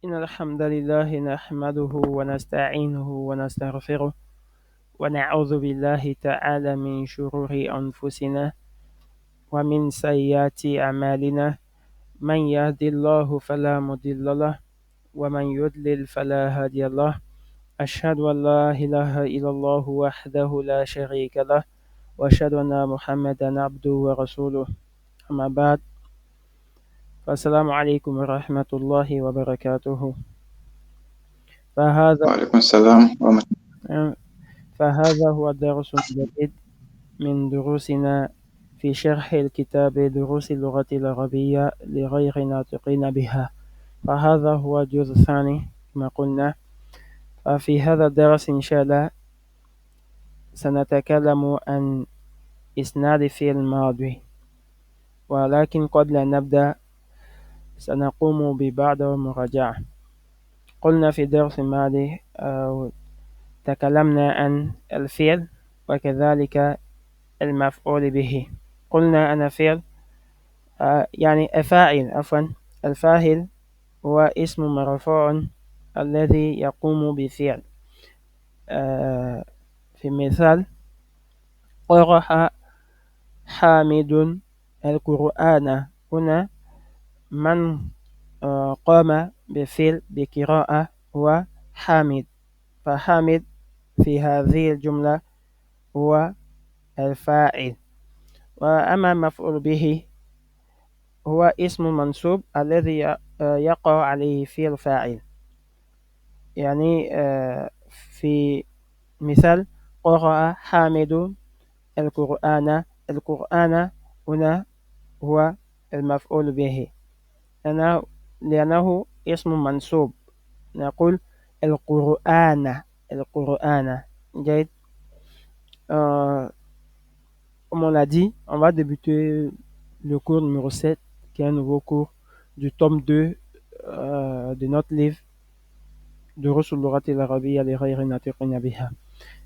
إن الحمد لله نحمده ونستعينه ونستغفره ونعوذ بالله تعالى من شرور أنفسنا ومن سيئات أعمالنا من يهد الله فلا مضل له ومن يضلل فلا هادي له أشهد أن لا إله إلا الله وحده لا شريك له وأشهد أن محمدا عبده ورسوله أما بعد فالسلام عليكم ورحمة الله وبركاته فهذا وعليكم السلام ورحمة فهذا هو الدرس الجديد من دروسنا في شرح الكتاب دروس اللغة العربية لغير ناطقين بها. فهذا هو الجزء الثاني كما قلنا. ففي هذا الدرس إن شاء الله سنتكلم عن إسناد فعل الماضي، ولكن قبل أن نبدأ سنقوم ببعض المراجعة. قلنا في الدرس الماضي تكلمنا عن الفعل وكذلك المفعول به. قلنا أن فعل يعني الفاعل الفاعل هو اسم مرفوع الذي يقوم بفعل. في مثال قرأ حامد القرآن، هنا من قام بفعل بقراءة هو حامد، فحامد في هذه الجملة هو الفاعل. وأما مفعول به هو اسم منصوب الذي يقع عليه فعل فاعل. يعني في مثال قرأ حامد القرآن، القرآن هنا هو المفعول به لأنه اسم منصوب. نقول القرآن، القرآن. جيد. Comme on l'a dit, on va débuter le cours numéro 7, qui est un nouveau cours du tome 2 de notre livre دروس اللغة العربية لغير ناطقين بها.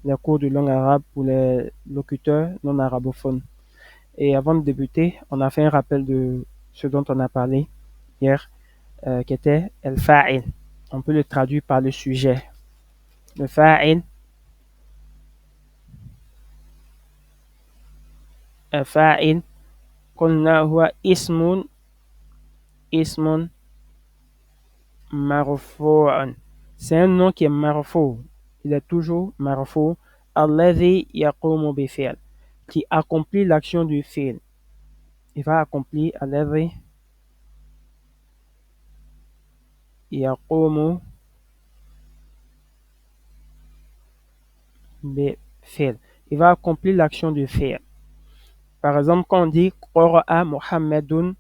Les cours de langue arabe pour les locuteurs non arabophones. Et avant de débuter, on a fait un rappel de ce dont on a parlé hier, qui était el fa'il. On peut le traduire par le sujet. Le fa'il, الفاعل قلنا هو اسم مرفوع. C'est un nom qui est marfou. Il est toujours marfou. الذي يقوم بفعل, qui accomplit l'action du fi'l. Il va accomplir الذي يقوم بفعل. Il va accomplir l'action du fi'l. Par exemple, quand on dit قرأ محمد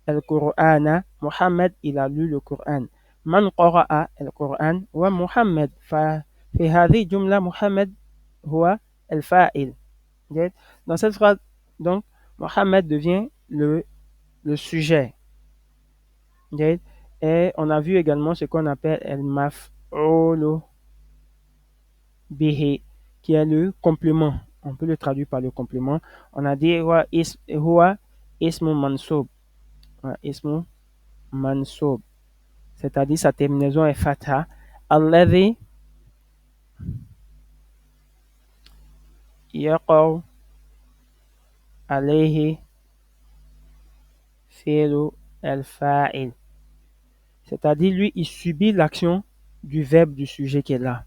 القرآن, Muhammad il a lu le Coran. من قرأ القرآن هو محمد, ففي هذه الجملة محمد هو الفاعل. Dans cette phrase, donc, Mohammed devient le sujet. Et on a vu également ce qu'on appelle el maf'oul bihi, qui est le complément. On peut le traduire par le complément. On a dit huwa ismu mansoub. Ismu mansoub. C'est-à-dire sa terminaison est fatha. Alladhi yaqaw alayhi fi'lu al-fa'il. C'est-à-dire, lui, il subit l'action du verbe du sujet qui est là.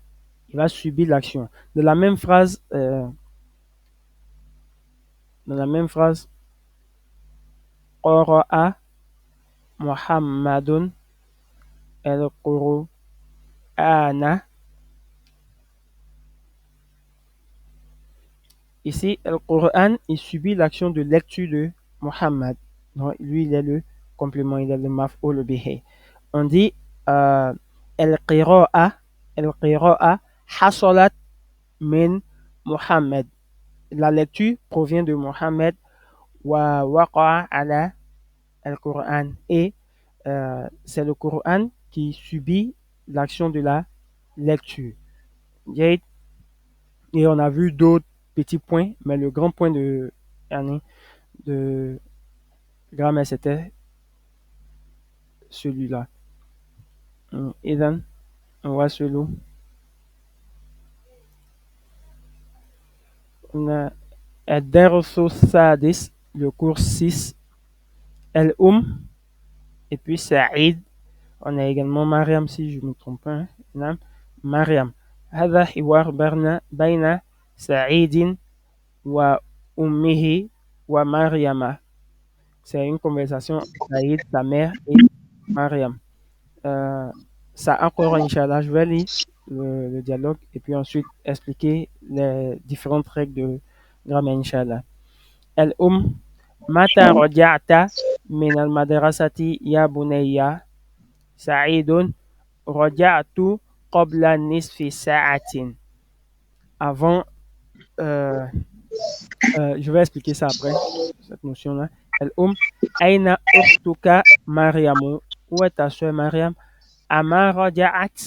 Il va subir l'action. De la même phrase, Qara'a Muhammadun al-Qur'ana. Ici, le Coran, il subit l'action de lecture de Muhammad. Donc, lui, il est le complément, il est le maf'ul bihi. On dit al-qira'a hasalat min Muhammad. La lecture provient de Muhammad wa waqa'a ala al-Qur'an. Et c'est le Coran qui subit l'action de la lecture. Et on a vu d'autres petits points, mais le grand point de grammaire, c'était celui-là. إذن نواصل. قلنا الدرس السادس le cours 6 الأم et puis Saïd. On a également Mariam si je ne me trompe pas. نعم مريم. هذا حوار بين سعيد وأمه ومريم. C'est une conversation entre Saïd, sa mère, et Mariam. Ça encore, Inch'Allah, je vais lire le dialogue et puis ensuite expliquer les différentes règles de grammaire, Inch'Allah. الأم متى رجعت من المدرسة يا بني سعيد رجعت قبل نصف ساعة. Avant, euh, je vais expliquer ça après, cette notion-là. الأم أين أختك مريم? Où est ta soeur Mariam? أما رجعت؟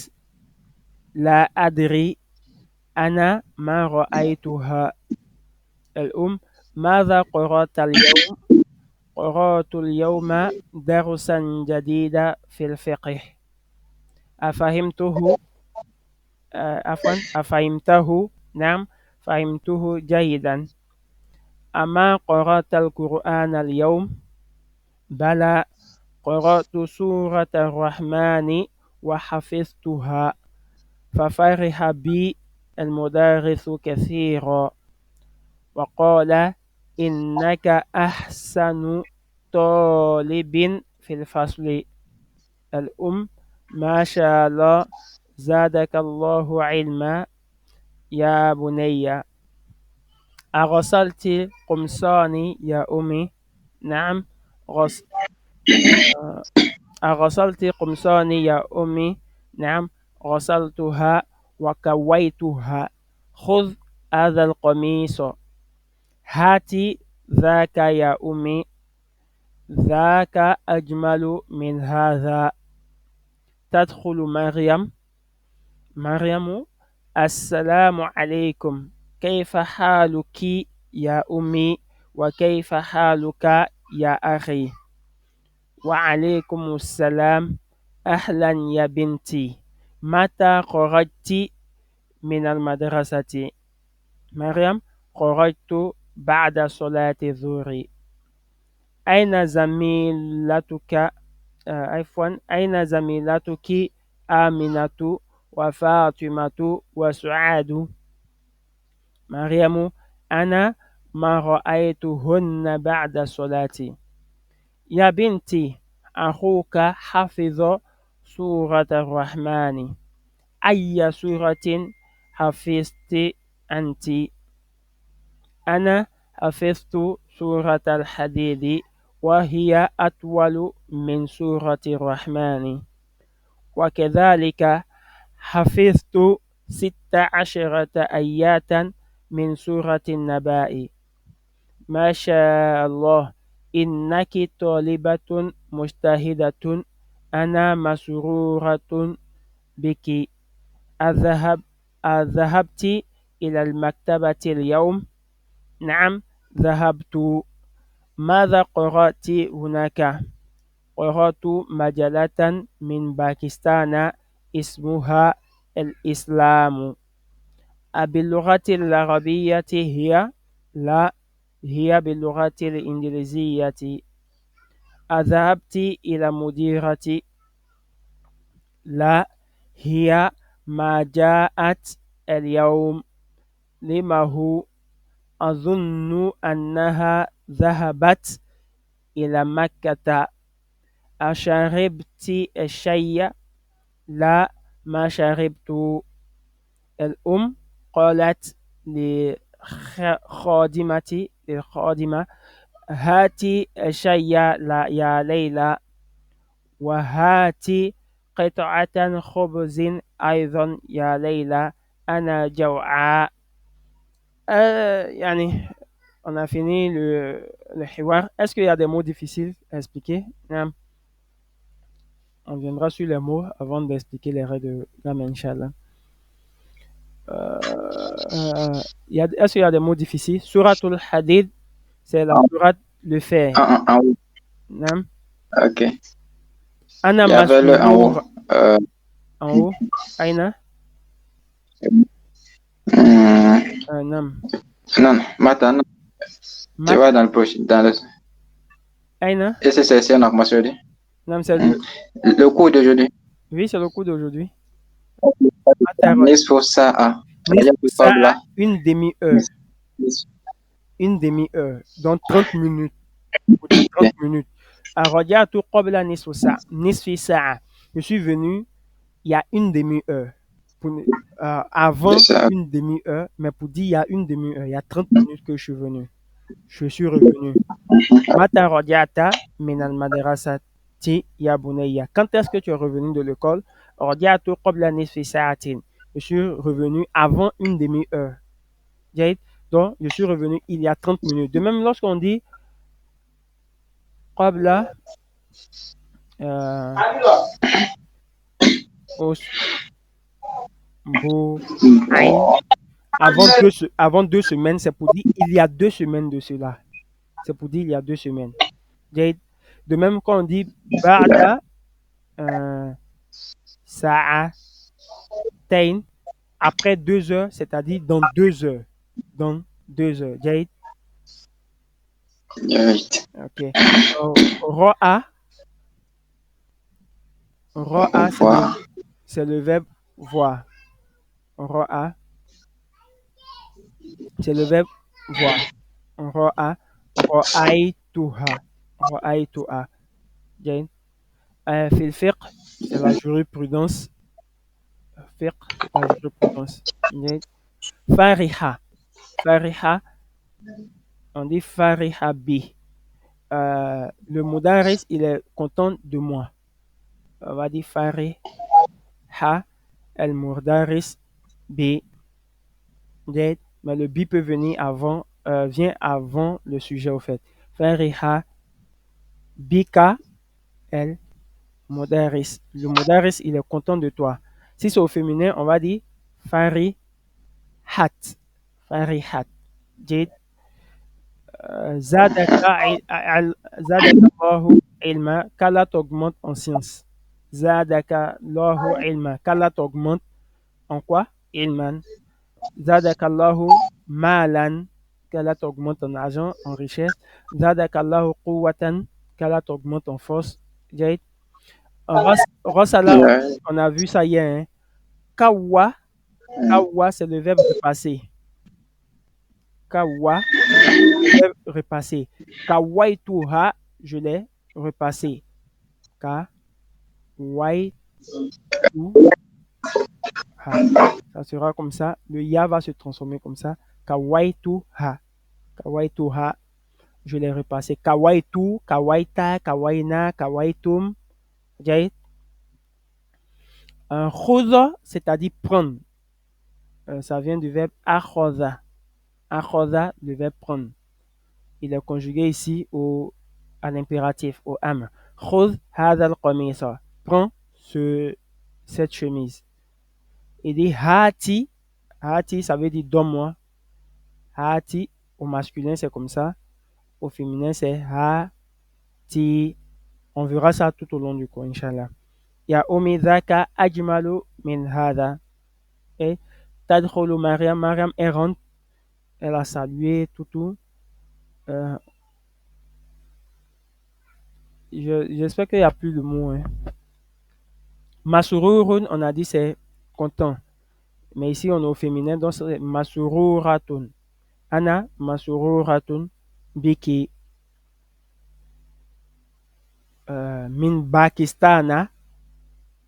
لا أدري، أنا ما رأيتها. الأم ماذا قرأت اليوم؟ قرأت اليوم درسا جديدا في الفقه. أفهمته؟ عفوا أفهمته؟ نعم فهمته جيدا. أما قرأت القرآن اليوم؟ بلى، قرأت سورة الرحمن وحفظتها. ففرح بي المدرس كثيرا وقال إنك أحسن طالب في الفصل. الأم ما شاء الله زادك الله علما يا بني. أغسلت قمصاني يا أمي؟ نعم أغسلت قمصاني يا أمي؟ نعم غسلتها وكويتها. خذ هذا القميص. هاتي ذاك يا أمي. ذاك أجمل من هذا. تدخل مريم السلام عليكم، كيف حالك يا أمي؟ وكيف حالك يا أخي؟ وعليكم السلام، أهلا يا بنتي، متى خرجت من المدرسة؟ مريم خرجت بعد صلاة الظهر. أين زميلتك؟ عفوا أين زميلتك آمنة وفاطمة وسعاد؟ مريم أنا ما رأيتهن بعد الصلاة. يا بنتي أخوك حفظ سورة الرحمن. أي سورة حفظت أنت؟ أنا حفظت سورة الحديد وهي أطول من سورة الرحمن. وكذلك حفظت 16 آيات من سورة النبأ. ما شاء الله، إنك طالبة مجتهدة، أنا مسرورة بك. أذهبت إلى المكتبة اليوم؟ نعم ذهبت. ماذا قرأت هناك؟ قرأت مجلة من باكستان اسمها الإسلام. باللغة العربية هي؟ لا، هي باللغة الإنجليزية. أذهبت إلى مديرة؟ لا، هي ما جاءت اليوم. لما هو؟ أظن أنها ذهبت إلى مكة. أشربت الشاي؟ لا، ما شربت. الأم قالت للخادمة هاتي الشاي يا ليلى، وهاتي قطعة خبز أيضا يا ليلى، أنا جوعاء. يعني on a fini le hiwar. Est-ce qu'il y a des mots difficiles à expliquer? On viendra sur les mots avant d'expliquer les règles de grammaire, Inch'Allah. Est-ce qu'il y a des mots difficiles? Suratul Hadid, c'est la sourate le fer. En haut. Nam. Ok. Ana Il y avait le en haut. Masurur. En haut. Aina. Hum, Nam. non, Mata, non. Tu Mat. vois dans le proche, dans le. Aina. Et c'est un augmentation. Nam, c'est le. Le cours d'aujourd'hui. Oui, c'est le coup d'aujourd'hui. Mata. Nisfu Sa'a. Nisfu Rajatu sa'a, qabla. une demi-heure. Nis- nis- Une demi-heure. Donc 30 minutes. Pour dire 30 minutes. Rajatu qabla nisfu sa'a. Nisfi sa'a. Je suis venu il y a une demi-heure. C'est Avant ça. une demi-heure, mais pour dire il y a une demi-heure, il y a 30 minutes que je suis venu. Je suis revenu. Mata radiata minal madrasati ya bunayya. Quand est-ce que tu es revenu de l'école? Radiatu qabla nisfi sa'atin. Je suis revenu avant une demi-heure. Jaïd. Donc, je suis revenu il y a 30 minutes. De même, lorsqu'on dit qabla euh, usbu'ain, avant deux semaines, c'est pour dire il y a 2 semaines de cela. C'est pour dire il y a 2 semaines. Jaïd. De même, quand on dit ba'da euh, sa'atain, après 2 heures, c'est-à-dire dans 2 heures. Dans 2 heures. Jaïd. Right. OK. Ro'a, ro'a, Voir. c'est le verbe voir. Ro'a, c'est le verbe voir. Ro'a, ro'aituha. Ro'aituha. Jaïd. Fil fiqh, c'est la jurisprudence. Fiqh, c'est la jurisprudence. Jaïd. Fariha. Fariha, on dit fariha bi. Le mudaris, il est content de moi. On va dire fariha el mudaris bi. Mais le bi peut venir avant, vient avant le sujet au fait. Fariha bika el mudaris. Le mudaris, il est content de toi. Si c'est au féminin, on va dire farihat. Farihat. Jade. Zadaka Allahu ilma, qu'Allah t'augmente en science. Zadaka Allahu ilma, qu'Allah t'augmente en quoi? Ilman. Zadaka Allahu malan, qu'Allah t'augmente en argent, en richesse. Zadaka Allahu quwwatan, qu'Allah t'augmente en force. Jade. Rosala, Yeah. on a vu ça hier. Hein. Kawa, kawa, c'est le verbe repasser. Kawa, le verbe repasser. Kawaituha, je l'ai repassé. Kawaituha. Ça sera comme ça. Le ya va se transformer comme ça. Kawaituha. Kawaituha. Je l'ai repassé. Kawaitu, kawaita, kawaina, kawaitum. Jai. Un khoza, c'est-à-dire prendre. Ça vient du verbe akhoza. Akhoza, le verbe prendre. Il est conjugué ici à l'impératif, au amr. Khudh hadha al-qamisa. Prends cette chemise. Il dit hati. Hati, ça veut dire donne-moi. Hati, au masculin, c'est comme ça. Au féminin, c'est hati. On verra ça tout au long du cours, Inch'Allah. Ya umidhaka ajmalu min hada. Et tadkhulu Mariam. Mariam est rentre. Elle a salué, tout. Euh, J'espère qu'il n'y a plus de mots. Hein. Masururun, on a dit c'est content. Mais ici, on est au féminin, donc c'est masururatun. Ana masururatun biki min Pakistana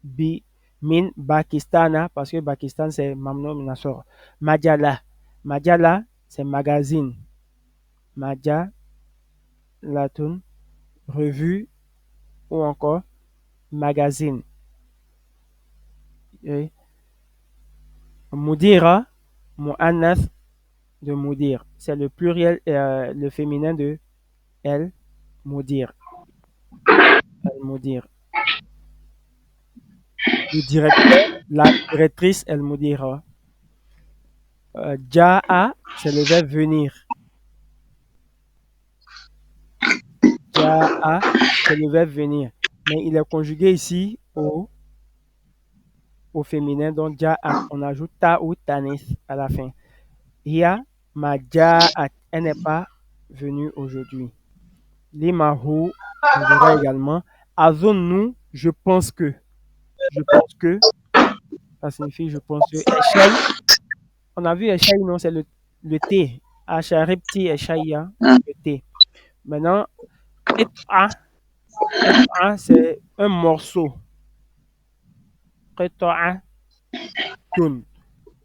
bi min Pakistana parce que Pakistan c'est mamno minasor. Majala. Majala c'est magazine. Majalatun, revue ou encore magazine. Et Mudira, mu'annath de mudir. C'est le pluriel, le féminin de el, mudir. El mudir. Le directeur, la directrice, el mudira. Ja'a, c'est le verbe venir. Ja'a, c'est le verbe venir. Mais il est conjugué ici au féminin, donc ja'at, on ajoute ta ou tanis à la fin. Hiya ma ja'at, elle n'est pas venue aujourd'hui. Limahu, on verra également. Azonnu, je pense que. Je pense que, ça signifie je pense que. Eshai, on a vu Eshai, non, c'est le thé. Asharibti Eshaiya, le thé. Maintenant, qit'a, qit'a, c'est un morceau. Qit'a, tun.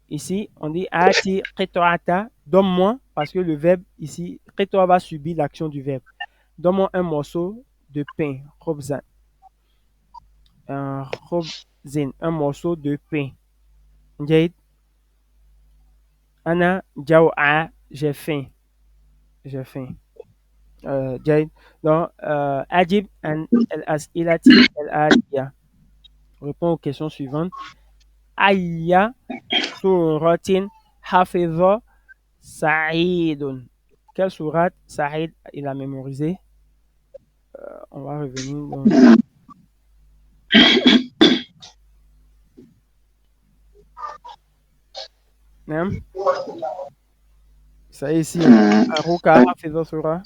Ici, on dit ati qit'ata, donne-moi, parce que le verbe ici, qit'a va subir l'action du verbe. Donne-moi un morceau de pain, khobzan. Khobzin, un morceau de pain. Jade, ana jaw'a, j'ai faim. J'ai faim. Jade, donc, ajib an al-as'ilati al-atiya. Réponds aux questions suivantes. Ayya suratin hafidha Sa'idun. Quelle sourate Saïd il a mémorisé? On va revenir dans. Hein? Ça ici, Aruka Hafidha Surah.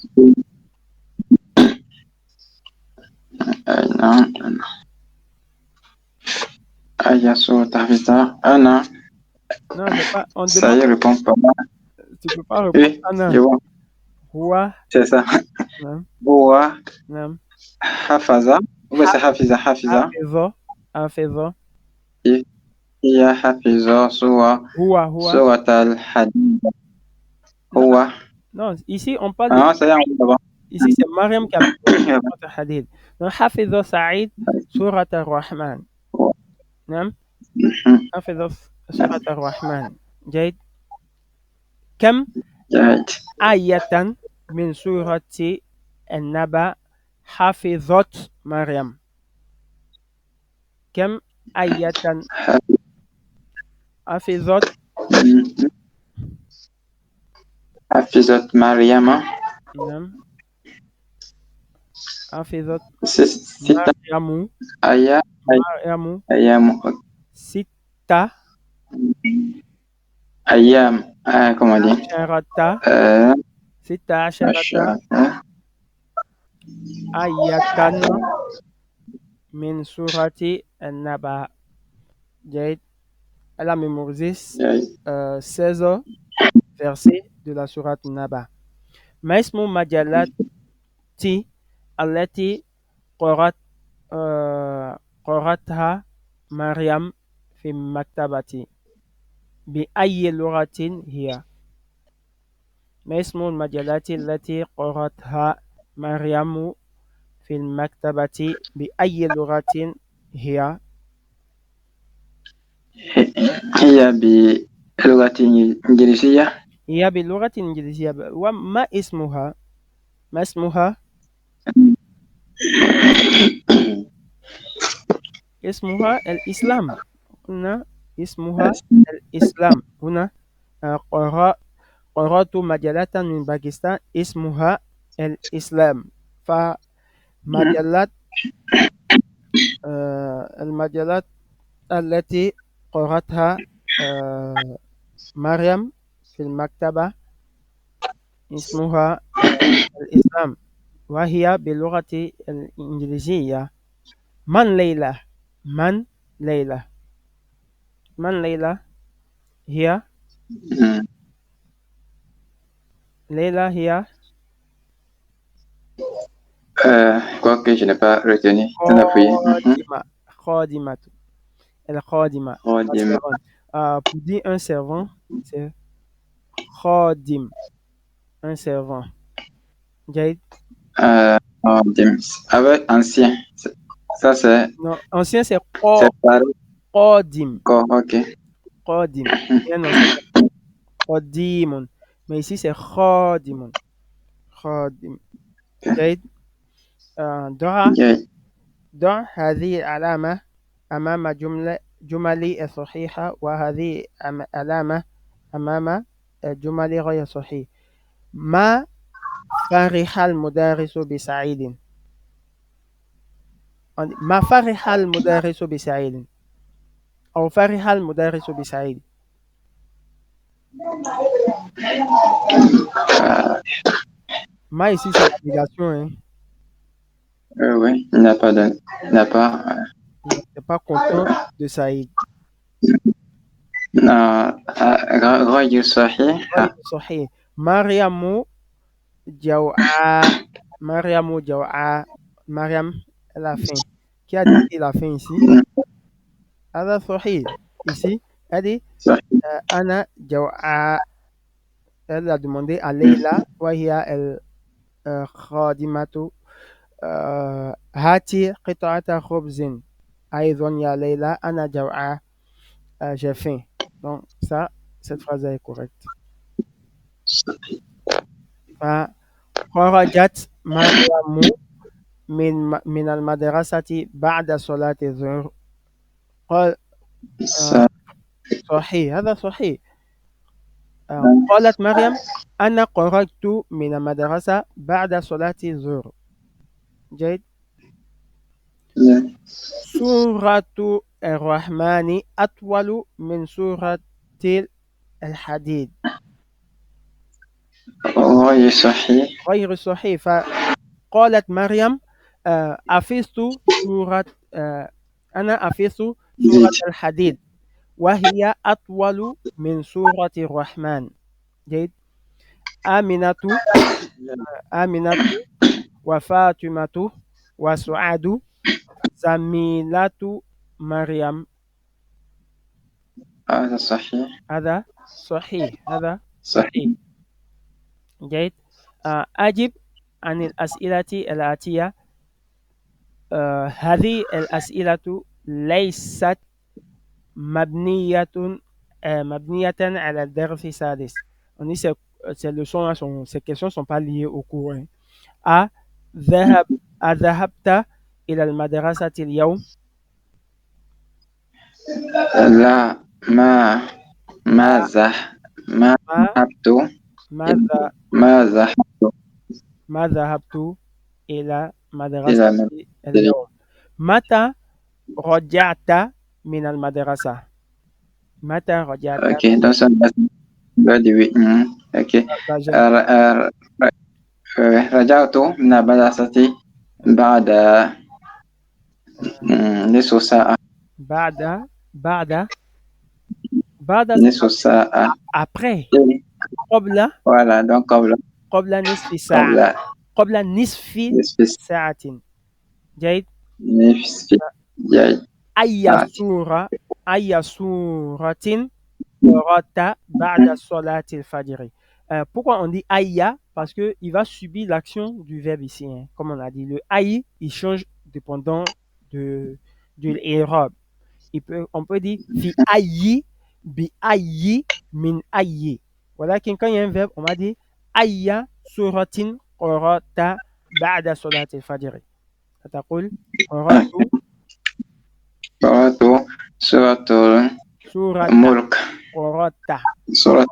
Non. Aya sur Tavita. Non. Non, c'est pas. On Ça demande. y est, répond pas. Tu peux pas répondre. Oui, Anna. je vois. Huwa. C'est ça. Nam. Boa, Nam. Hafaza. Ou c'est Hafiza, Hafiza. Hafidha. Hafidha. Iya Hafiza, Huwa. Surat al-Hadid. Non, Huwa. non, ici, on parle de. Ah, ça y est, on va Ici, c'est Mariam qui a mémorisé Surat al-Hadid. Donc, Hafidha Sa'id, Surat al-Rahman. Nam. Hafidha Surat al-Rahman. Jade. Kam Right. ayatan min surati an-naba hafizat Maryam. Kam ayatan hafizat Hafizat Mariama. nam hafizat Sita Maryamu Aya. Maryamu Ayam. sita Ayam. Comment on dit? asharata Euh, sita asharata Ashara. ayatan min surati an-naba. Jade, elle a mémorisé Right. 16 versets de la sourate Naba. ما اسم مجلات التي قرأت قرأتها مريم في المكتبة بأي لغة هي؟ ما اسم المجلات التي قرأتها مريم في المكتبة بأي لغة هي؟ هي بلغة إنجليزية. هي باللغة الإنجليزية. وما اسمها؟ ما اسمها؟ اسمها الإسلام. هنا اسمها الإسلام. هنا قرأت مجلة من باكستان اسمها الإسلام. فمجلات المجلات التي قرأتها مريم في المكتبة اسمها الإسلام، وهي باللغة الإنجليزية. من ليلى؟ من ليلى؟ من ليلى؟ هي ليلى هي Quoique je n'ai pas retenu. T'en as fouillé. خادمة. خادمة. الخادمة. Oh, La Dim. servante. Pour dire un servant, c'est khadim. Un servant. Jade. Oh, Dim. Avec ancien. Ça, Non, ancien c'est c'est pareil. qadim. Ok. Qadim. Bien ancien c'est qadimun. Mais ici c'est khadimun. Khadim. Jade. ضع Okay. ضع هذه العلامة أمام جمل الصحيحة، وهذه علامة أمام الجمل غير صحيح. ما فرح المدرس بسعيد. ما فرح المدرس بسعيد. أو فرح المدرس بسعيد. ما ici c'est négation, hein. Oui, il n'a pas de, il n'a pas. Il n'était pas content de Saïd. غير صحيح. غير صحيح. مريم جوعاء. مريم جوعاء. Mariam, elle a faim. Qui a dit qu'il a faim ici? هذا صحيح. Ici, elle dit صحيح. أنا جوعاء. Elle a demandé à Leila وهي الخادمة هاتي قطعة خبز. أيضا يا ليلى أنا جوعاء. J'ai faim. Donc ça, cette phrase est correcte. فخرجت مريم من المدرسة بعد صلاة الظهر. قال صحيح. هذا صحيح. قالت مريم أنا خرجت من المدرسة بعد صلاة الظهر. جيد. سورة الرحمن أطول من سورة الحديد. غير صحيح. غير صحيح. فقالت مريم حفظت سورة أنا حفظت سورة الحديد وهي أطول من سورة الرحمن. جيد. آمنة وفاطمة وسعاد زميلة مريم. هذا صحيح. هذا صحيح. هذا صحيح. جيد. أجب عن الأسئلة الآتية. هذه الأسئلة ليست مبنية على الدرس السادس. On dit ces leçons, ces questions ne sont pas liées au cours. A. أذهبت إلى المدرسة اليوم؟ لا، ما ذهبت إلى إلى مدرسة اليوم. متى رجعت من المدرسة؟ متى رجعت؟ Ok, donc ça va oui. Ok. رجعت من المدرسة بعد نصف ساعة. بعد نصف ساعة. après. قبل. Voilà, donc قبل نصف ساعة. قبل نصف ساعة. جيد. جيد. أي سورة قرأت بعد صلاة الفجر. Pourquoi on dit aïa? Parce qu'il va subir l'action du verbe ici. Hein. Comme on a dit, le aï, il change dépendant de l'irab. On peut dire fi aïi, bi aïi, min aïi. Voilà, quand il y a un verbe, on va dire aïa suratin qara'ta ba'da salat al-fajr. تقول قرأت سورة الملك. قرأت سورة.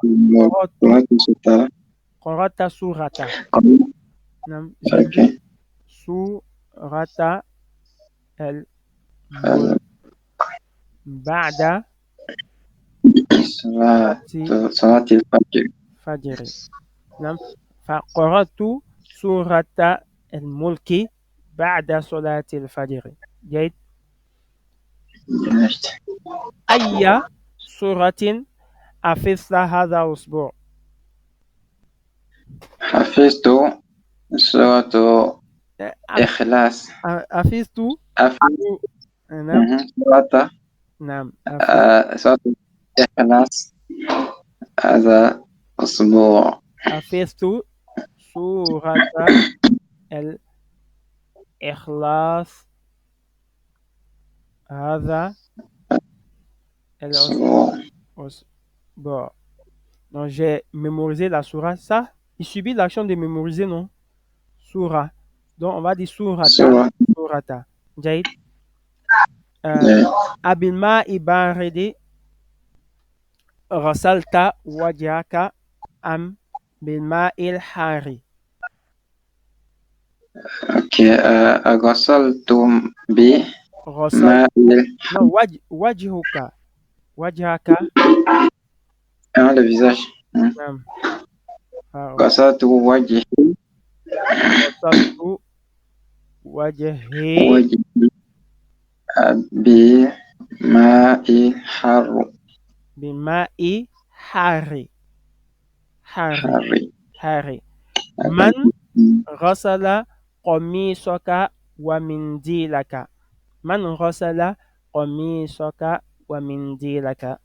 نعم. سورة الملك بعد صلاة الفجر. نعم. فقرأت سورة الملك بعد صلاة الفجر. جيد. أي سورة حفظت هذا الأسبوع؟ حفظت سورة إخلاص. حفظت. نعم. سورة إخلاص هذا الأسبوع. حفظت سورة الإخلاص هذا الأسبوع. Donc, j'ai mémorisé la sourate. Ça, il subit l'action de mémoriser, non? Sourate. Donc, on va dire surata. Jaïd. Abilma ibaridi غسلت وجهك أم بالماء الحار؟ اوكي. غسلت بماء. no, وجهك. Wajhaka. Hein, le visage. Naam. Qasatu wajhi. Qasastu wajhi Wajhi. Bi ma'i haru. bima'i hari. Hari. Hari. Hari. Akan. Man ghasala qamisaka wa mindilaka. Man ghasala qamisaka wa mindilaka.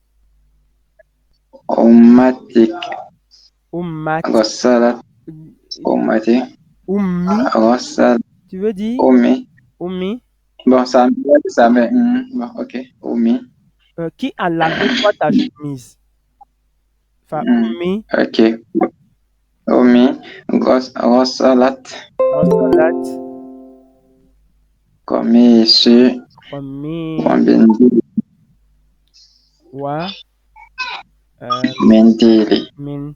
Ummatik. Ummat. Ghassalat ummati. Ummi. Ghassal Tu veux dire ummi. ummi? Bon, ça met. Bon, ok. Ummi. Qui a lavé toi ta chemise? Fa ummi Ok. Ummi. Ghassalat. ghasalat Qamisi. Wa qami bindi. wa euh, Mendili. min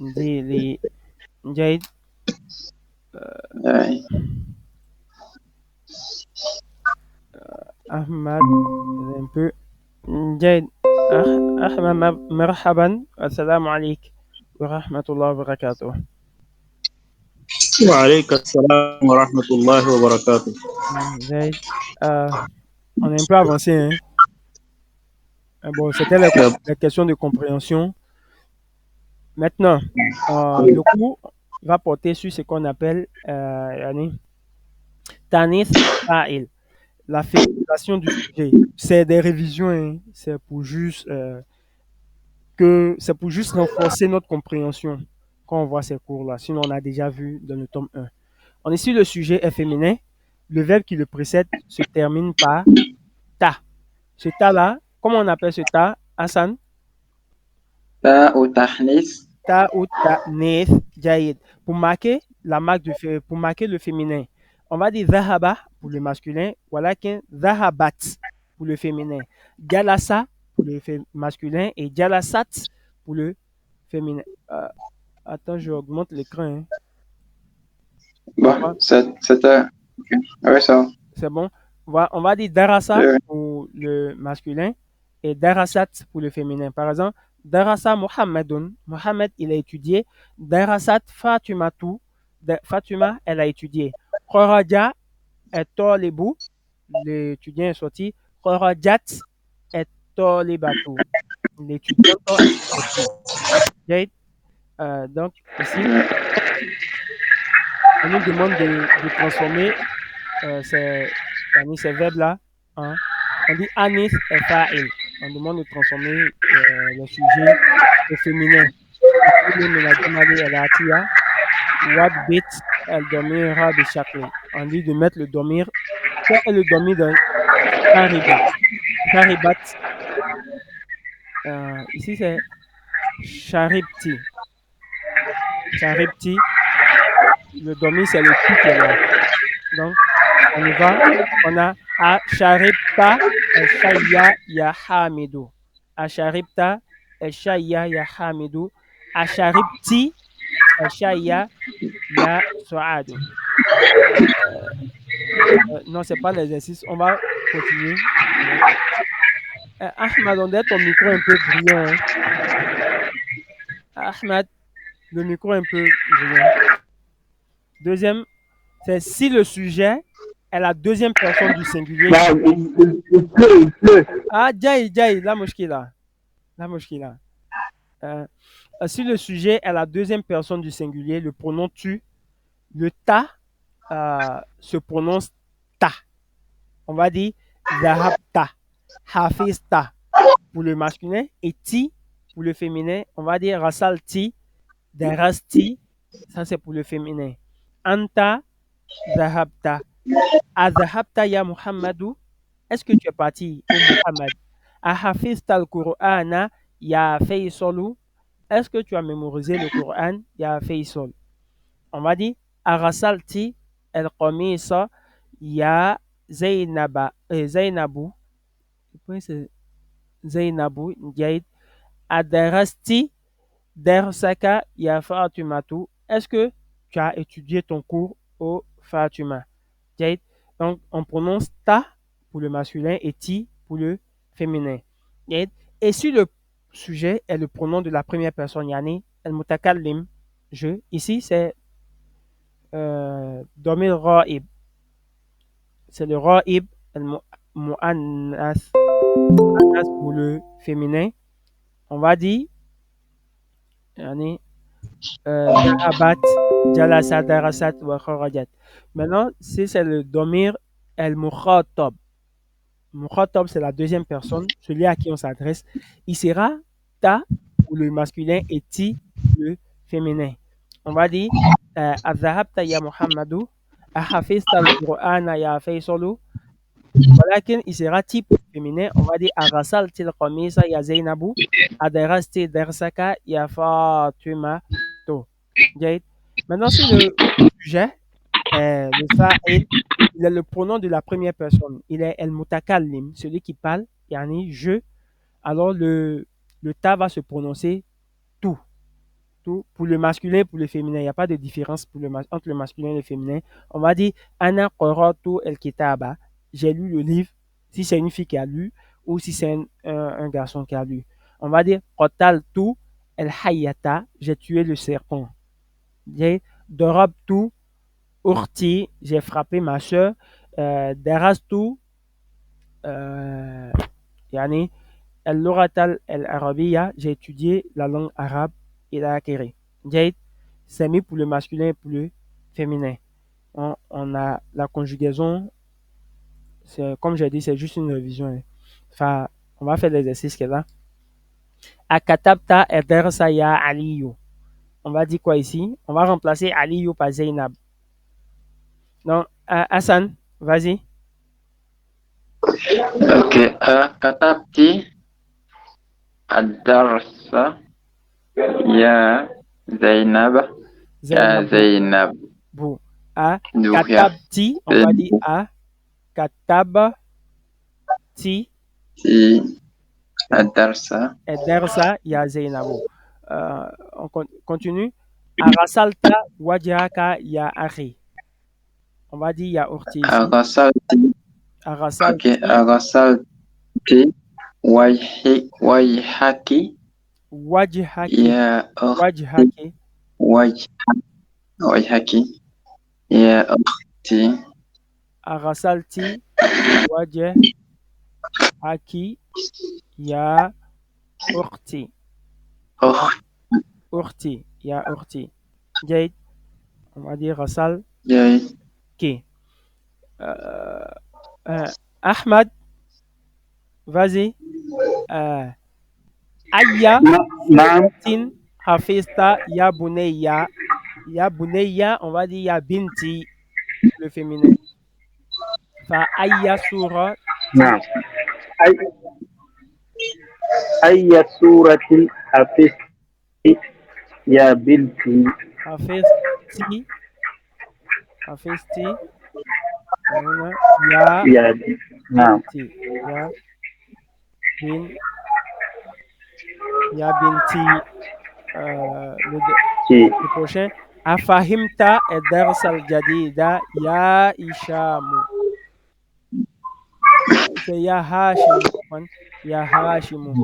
dili. جيد. Aye. أحمد un peu. جيد. أحمد مرحبا. السلام عليك ورحمة الله وبركاته. وعليك السلام ورحمة الله وبركاته. جيد. On est un peu avancé, hein. Bon, c'était les questions de compréhension. Maintenant, le cours va porter sur ce qu'on appelle yani, Tanis Fa'il, la féminisation du sujet. C'est des révisions, hein. C'est pour juste renforcer notre compréhension quand on voit ces cours-là. Sinon, on a déjà vu dans le tome 1. On est sur le sujet est féminin. Le verbe qui le précède se termine par ta. Ce ta-là, comment on appelle ce ta, Hassan? Ta'u tahnis. Ta ou ta nith jaïd. Pour marquer le féminin, on va dire zahaba pour le masculin, walakin zahabat pour le féminin, jalasa pour le masculin et jalasat pour le féminin. Attends, je augmente l'écran, hein. Bon, Voilà. c'était. Ok. Ouais, ça. C'est bon. On va dire darasa Ouais. pour le masculin et darasat pour le féminin. Par exemple, darasa Muhammadun. Mohammed, il a étudié. Darasat Fatimatu. Fatima, elle a étudié. Khoraja est tolibu. L'étudiant est sorti. Khorajat est tolibatu. L'étudiant est sorti. Right? Donc, ici, on nous demande de transformer ces verbes-là, hein. On dit anis et fa'il. On demande de transformer le sujet au féminin. Akulu min al-jumali al-atiya, wadbit al-domira bishakli. On dit de mettre le domir. Quel est le domir de shariba? Sharibat. Ici, c'est sharibti. Sharibti. Le domir, c'est le ti qui est là. Donc, on y va. On a Asharibta Shaya ya Hamidu. Asharibta Shaya ya Hamidu. Asharibti Shaya ya Suadu. Non, c'est pas l'exercice. On va continuer. Ahmad, on dirait ton micro un peu brillant, hein. Ahmad, le micro un peu brillant. Deuxième, c'est si le sujet est la deuxième personne du singulier. Il pleut. Ah, Jai, la mushkila. La mushkila. Si le sujet est la deuxième personne du singulier, le pronom tu, le ta se prononce ta. On va dire zahabta, hafizta pour le masculin et ti pour le féminin. On va dire rasalti, darasti, ça c'est pour le féminin. Anta, zahabta. Azahabta ya Muhammadu, est-ce que tu es parti, ô Muhammad? Ahafizta al-Qur'ana ya Faysalu, est-ce que tu as mémorisé le Coran? Ya Faisal. On va dire Arasalti el-Qamisa ya Zainabu. Je pense que c'est Zainabu. Jaid. Adarasti Dersaka ya Fatimatu. Est-ce que tu as étudié ton cours au Fatima? Jaid. Donc, on prononce ta pour le masculin et ti pour le féminin. Et si le sujet est le pronom de la première personne, yani al-mutakallim, je, ici c'est domir ra'ib, c'est le ra'ib, al-mu'annas pour le féminin. On va dire, yani, dhahabat, jalasat, darasat wa kharajat. Maintenant, si c'est le domir al-mukhatab, mukhatab c'est la deuxième personne, celui à qui on s'adresse, il sera ta pour le masculin et ti pour le féminin. On va dire Adhahabta ya Muhammadu, Ahafista al-Qur'ana ya Faisalu, ولكن il sera type féminin. On va dire Aghasalti al-Qamisa ya Zainabu, Adarasti darsaka ya Fatima. جيد. Maintenant, si le sujet est le fa'il, il est le pronom de la première personne. Il est el-mutakallim, celui qui parle, yani je. Alors le ta va se prononcer tout. Tout pour le masculin et pour le féminin. Il n'y a pas de différence pour entre le masculin et le féminin. On va dire Ana qara'tu el-kitaba. J'ai lu le livre, si c'est une fille qui a lu ou si c'est un garçon qui a lu. On va dire qataltu el-hayyata. J'ai tué le serpent. Darabtu urti. J'ai frappé ma soeur. Darastu yani al-lughatal al-arabiyya. J'ai étudié la langue arabe et la acquérir. Jade, c'est mis pour le masculin et pour le féminin. On a la conjugaison, comme j'ai dit, c'est juste une révision. Hein. Enfin, on va faire l'exercice qui est là. Akatabta edersa ya aliyu. On va dire quoi ici? On va remplacer aliyu par Zainab. Donc, Hassan, vas-y. Ok. Katabti ad-darsa ya Zainab. Ya Zainab. Bon. Katabti, on va dire katabti. Ad-darsa. Ad-darsa ya Zainabu. On continue. Arasalta wajhaka ya akhi. On va dire ya urti ici. Arasalti. Ok. Arasalti wajhaki. Wajhaki. Ya Wajhaki. Wajhaki. Ya ukhti. Arasalti wajhaki ya urti. Urti. Ya urti. Jade. On va dire rasal. Jade. Ki. Ahmad. Vas-y. Aya. نعم Hafista ya bunayya. Ya bunayya, on va dire ya binti, le féminin. Fa aya sura. نعم أي سورة حفظت يا بنتي Hafisti. Ya يا نعم binti. Ya binti. Le prochain. Afahimta ad-dars al-jadida ya Ishamu. C'est ya Hashim. Ya Hashimu.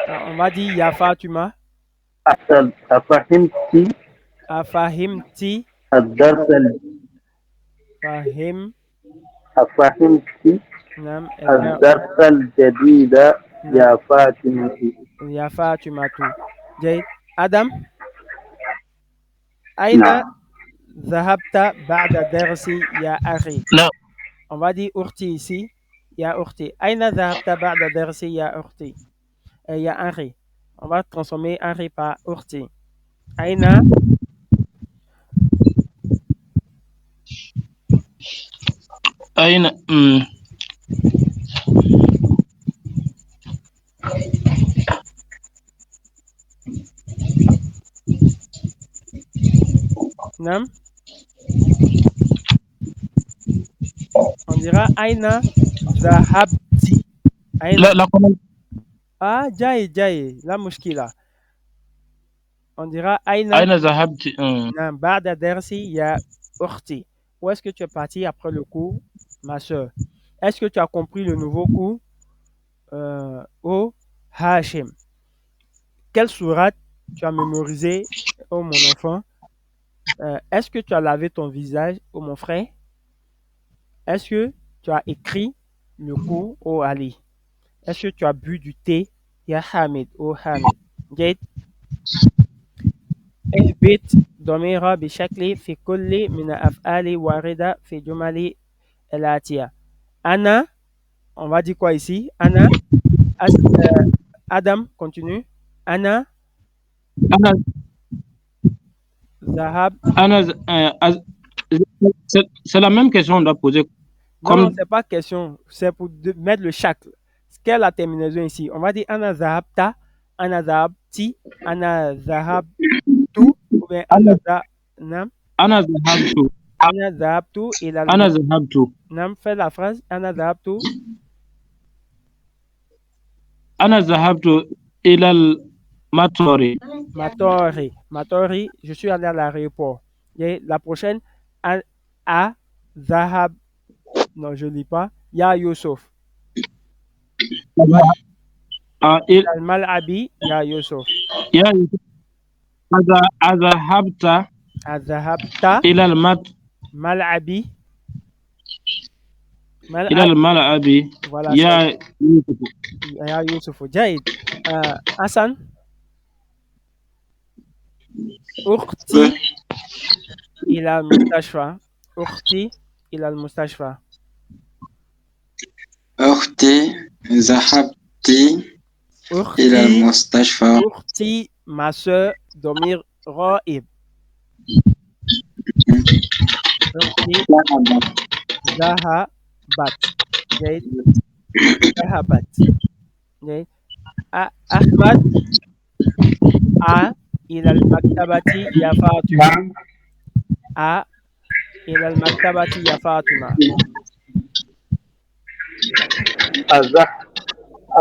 On va dire ya Fatima. Afahimti الدرس أفهمت نعم الدرس الجديد يا فاطمة يا فاطمة. جيد. آدم، أين ذهبت بعد درس يا أخي؟ نعم. On va dire أختي ici. يا أختي. أين ذهبت بعد درس يا أختي؟ يا أخي. On va transformer أخي par أختي. أين نعم. On dira Aina Zahabti. لا جاي لا مشكلة. On dira Aina أين ذهبت؟ نعم بعد درسي يا أختي. où est-ce que tu es parti après le cours, ma soeur? Est-ce que tu as compris le nouveau cours au Hashim? Quelle sourate tu as mémorisé, oh mon enfant? Est-ce que tu as lavé ton visage, oh mon frère? Est-ce que tu as écrit le cours, oh Ali? Est-ce que tu as bu du thé, ya Hamid, oh Hamid? جيد. اثبت ضمير بشكل في كل من الأفعال واردة في جمل الآتية. Anna, on va dire quoi ici? Anna, Adam, continue. Anna, أنا Zahab. أنا ز- آه، أز- c'est la même question, on doit poser Non, non, comme c'est pas question. C'est pour mettre le chaque. Quelle est la terminaison ici? On va dire Anna Zahabta, Anna Zahabti, Anna Zahabtu, ou bien Anna أنا Nam, أنا ذهبت Anna Zahabtu, il a أنا ذهبت Nam fait la phrase Anna Zahabtu, أنا ذهبت إلى المطار. Matori. Matori, je suis allé à l'aéroport. Et la prochaine, A, Zahab, non, je lis pas. Ya Yusuf. On va dire إلى Al-Mal'abi, Ya Yusuf. يا أذهبت Azahabta, إلى المط Mal'abi, إلى Mal'abi. الملعب Voilà, c'est يا يوسف. Ya Yusuf. Jaïd. Hassan, Oui. Ukhti, ila al-Mustashfa. Ukhti, ila al-Mustashfa. أختي ذهبت إلى Ukhti, المستشفى. Ukhti, ma soeur, Domir Raib. Ukhti, Zahabat. Jaïd. Zahabat. Jaïd. Ahmad, A, ila al-Maktabati, ya Fatima. A, ila al-Maktabati, ya Fatima.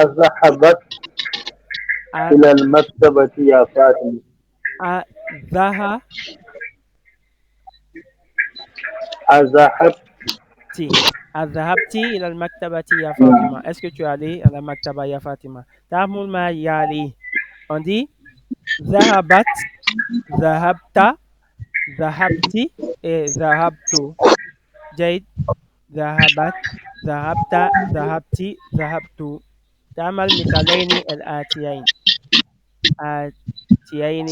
أذهبت A, إلى المكتبة يا فاطمة. A, Zaha, أذهبت Adhabti ila al-maktabati ya Fatima. Est-ce que tu es allé à la maktaba ya Fatima? Ta'mul ma yali. On dit Zahabat, Zahabta, Zahabti et Zahabtu. Jaid, Zahabat, Zahabta, Zahabti, Zahabtu. تعمل مثالين الآتيين آتيين.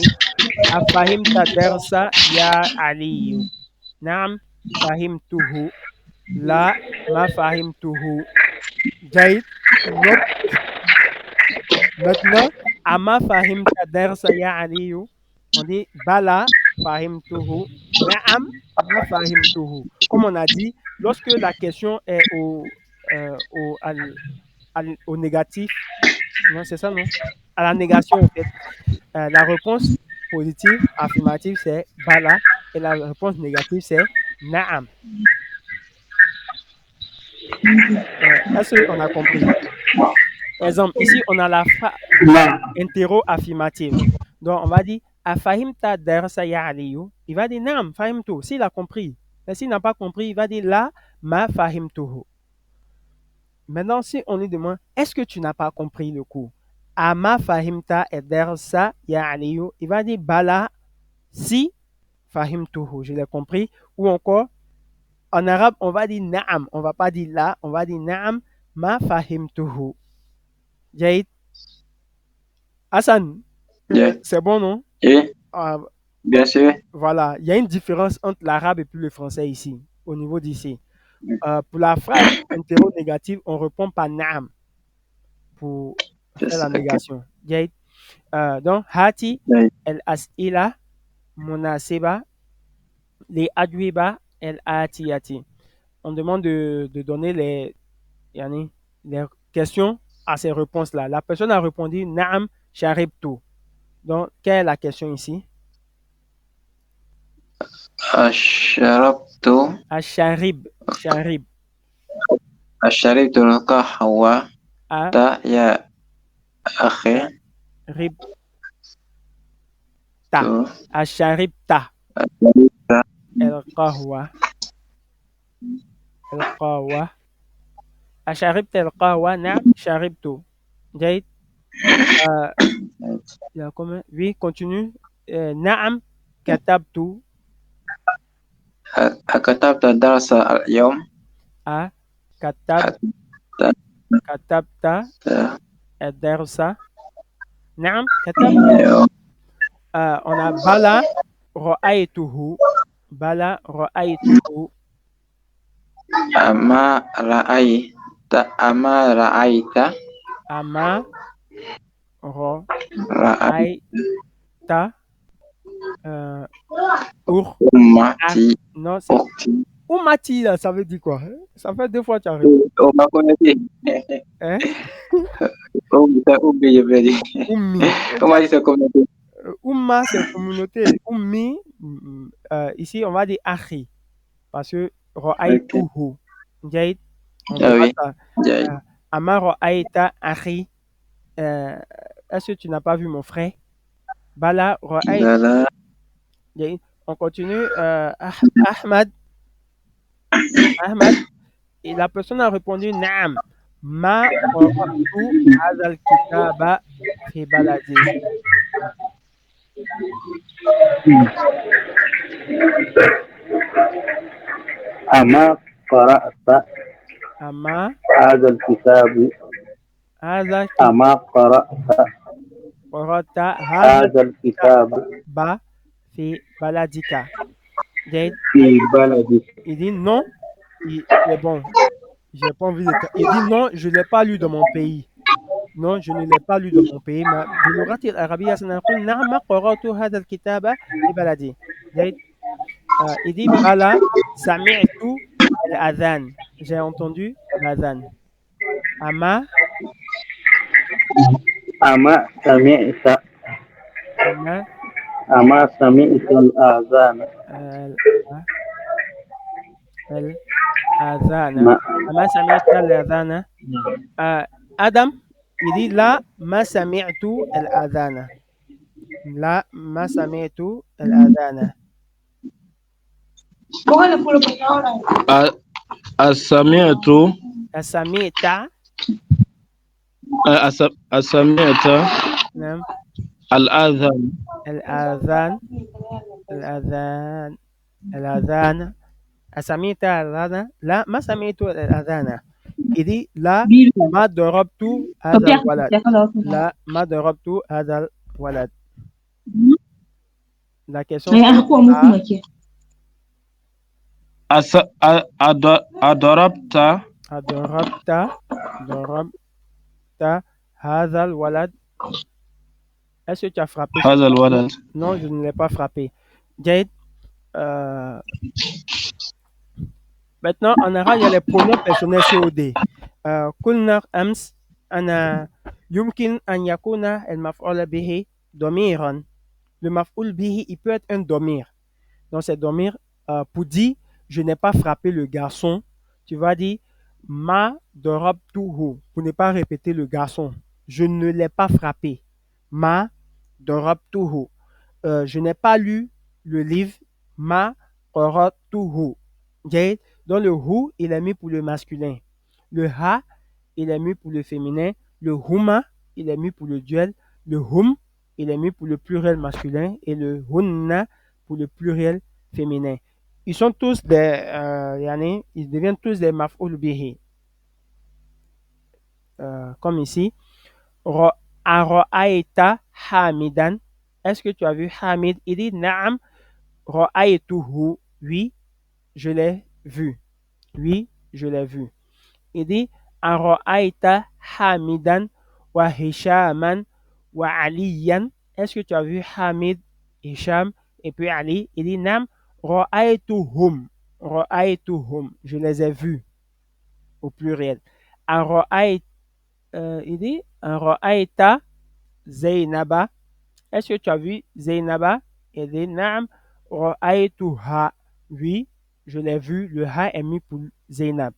أفهمت درس يا علي؟ نعم فهمته. لا ما فهمته. جيد. Note. Maintenant, Ama fahimta darsa ya Aliyu. On dit Bala fahimtuhu. Naam ma fahimtuhu. Comme on a dit, lorsque la question est au négatif, non, c'est ça, non? À la négation, en fait. La réponse positive, affirmative, c'est Bala. Et la réponse négative, c'est Naam. Est-ce qu'on a compris? Exemple, ici, on a la interro-affirmative. Donc, on va dire Afahimta darsa ya Aliyu. Il va dire Naam, fahimtu. S'il a compris. Mais s'il n'a pas compris, il va dire La ma fahimtuhu. Maintenant, si on lui demande Est-ce que tu n'as pas compris le cours? Ama fahimta et darsa ya Aliyu. Il va dire Bala si fahimtuhu. Je l'ai compris. Ou encore, en arabe, on va dire Naam. On ne va pas dire La. On va dire Naam ma fahimtuhu. Jaïd. Hassan, Yeah. c'est bon, non? Et Ah, bien sûr. voilà, il y a une différence entre l'arabe et puis le français ici, au niveau d'ici. Pour la phrase interro-négative, on répond par naam pour faire la Ok. négation. Jaïd. Donc, hati, Yeah. el as'ila, munasiba, les adwiba, el atiyati. On demande de donner yani, les questions à ces réponses-là. La personne a répondu naam sharibtu. Donc, quelle est la question ici? أشربت Asharib, sharib, أشربت القهوة a, يا أخي. rib, ta. Asharibta, أشربت el qahwa. القهوة. أشربت القهوة؟ نعم شربت. جيد. آه il y a combien? Oui, continue. نعم كتبت. كتبت الدرس اليوم. كتبت كتبت كتبت الدرس. نعم كتبت. اليوم. On a بلا رأيته. بلا رأيته. أما رأيت أما رأيت أما رأيت رأيت euh, أخ أمتي non, c'est أختي Oumati, là, ça veut dire quoi? Ça fait deux fois que tu as répondu. أمتي Hein? أمي يبدي Oummi. أمتي سكمتي. Oumma, c'est communauté. Oummi, ici, on va dire Achi. Parce que Ok. Ro'aituhu. Jaïd, on Ah verra oui. ça. Jai. Ama Ro'aita Achi. Est-ce que tu n'as pas vu mon frère? Bala Ro'ait. Voilà. Jaïd. On continue. Ahmad. Ahmad. Et la personne a répondu Naam. Ma qara'tu hadha al-kitaba fi baladi. أما قرأت أما هذا الكتاب هذا أما قرأت قرأت هذا هذا الكتاب الكتاب في بلدك. Jaid, في بلدك. il dit non, c'est bon. J'ai pas envie de. Il dit non, je ne l'ai pas lu dans mon pays. Non, je ne l'ai pas lu dans mon pays. Mais باللغة العربية سنقول نعم قرأت هذا الكتاب في بلدي. Jaid, il dit bala سمعت الأذان. J'ai entendu l'adhan. Ama أما سمعت ama أما سمعت الآذان. الأذان. ما أما سمعت الأذان. Adam, il dit là, ma sami'tu al-adhana. Là, ma sami'tu al-adhana. السمعت Sami'ta, السمعت nam, الأذان al-adhan, al-adhan, al-adhana. Sami'ta al-adhana. Là, ma sami'tu al-adhana. Il dit là, ma darabtu hadha al-walad. Là, ma darabtu hadha al-walad. La question c'est أضربت darabta hadha al-walad. Est-ce que tu as frappé? هذا الولد. Non, je ne l'ai pas frappé. Jade, maintenant, en arabe, il y a les pronoms personnels COD. قلنا أمس أنا يمكن أن يكون المفعول به ضميرا. Le maf'ul bihi, il peut être un domir. Donc, c'est domir pour dire je n'ai pas frappé le garçon. Tu vas dire ma darabtuhu pour ne pas répéter le garçon. Je ne l'ai pas frappé. Ma darabtuhu. Je n'ai pas lu le livre Ma qara'tuhu. Okay? Donc le hu, il est mis pour le masculin. Le ha, il est mis pour le féminin. Le huma, il est mis pour le duel. Le hum, il est mis pour le pluriel masculin. Et le hunna pour le pluriel féminin. Ils sont tous des, ils deviennent tous des maf'ul bihi. Comme ici. Ara'aita hamidan. Est-ce que tu as vu Hamid? Il dit Naam ra'aytuhu. Oui, je l'ai vu. Oui, je l'ai vu. Il dit Ara'aita Hamidan wa Hishaman wa Aliyan. Est-ce que tu as vu Hamid, Hisham et puis Ali? Il dit Naam ra'aytuhum. Ra'aytuhum. Je les ai vus au pluriel. Ara'ayt, il dit Ara'ayta Zainaba. Est-ce que tu as vu Zainaba? Il dit Naam ra'aytuha. Oui, je l'ai vu. Le ha est mis pour Zainab.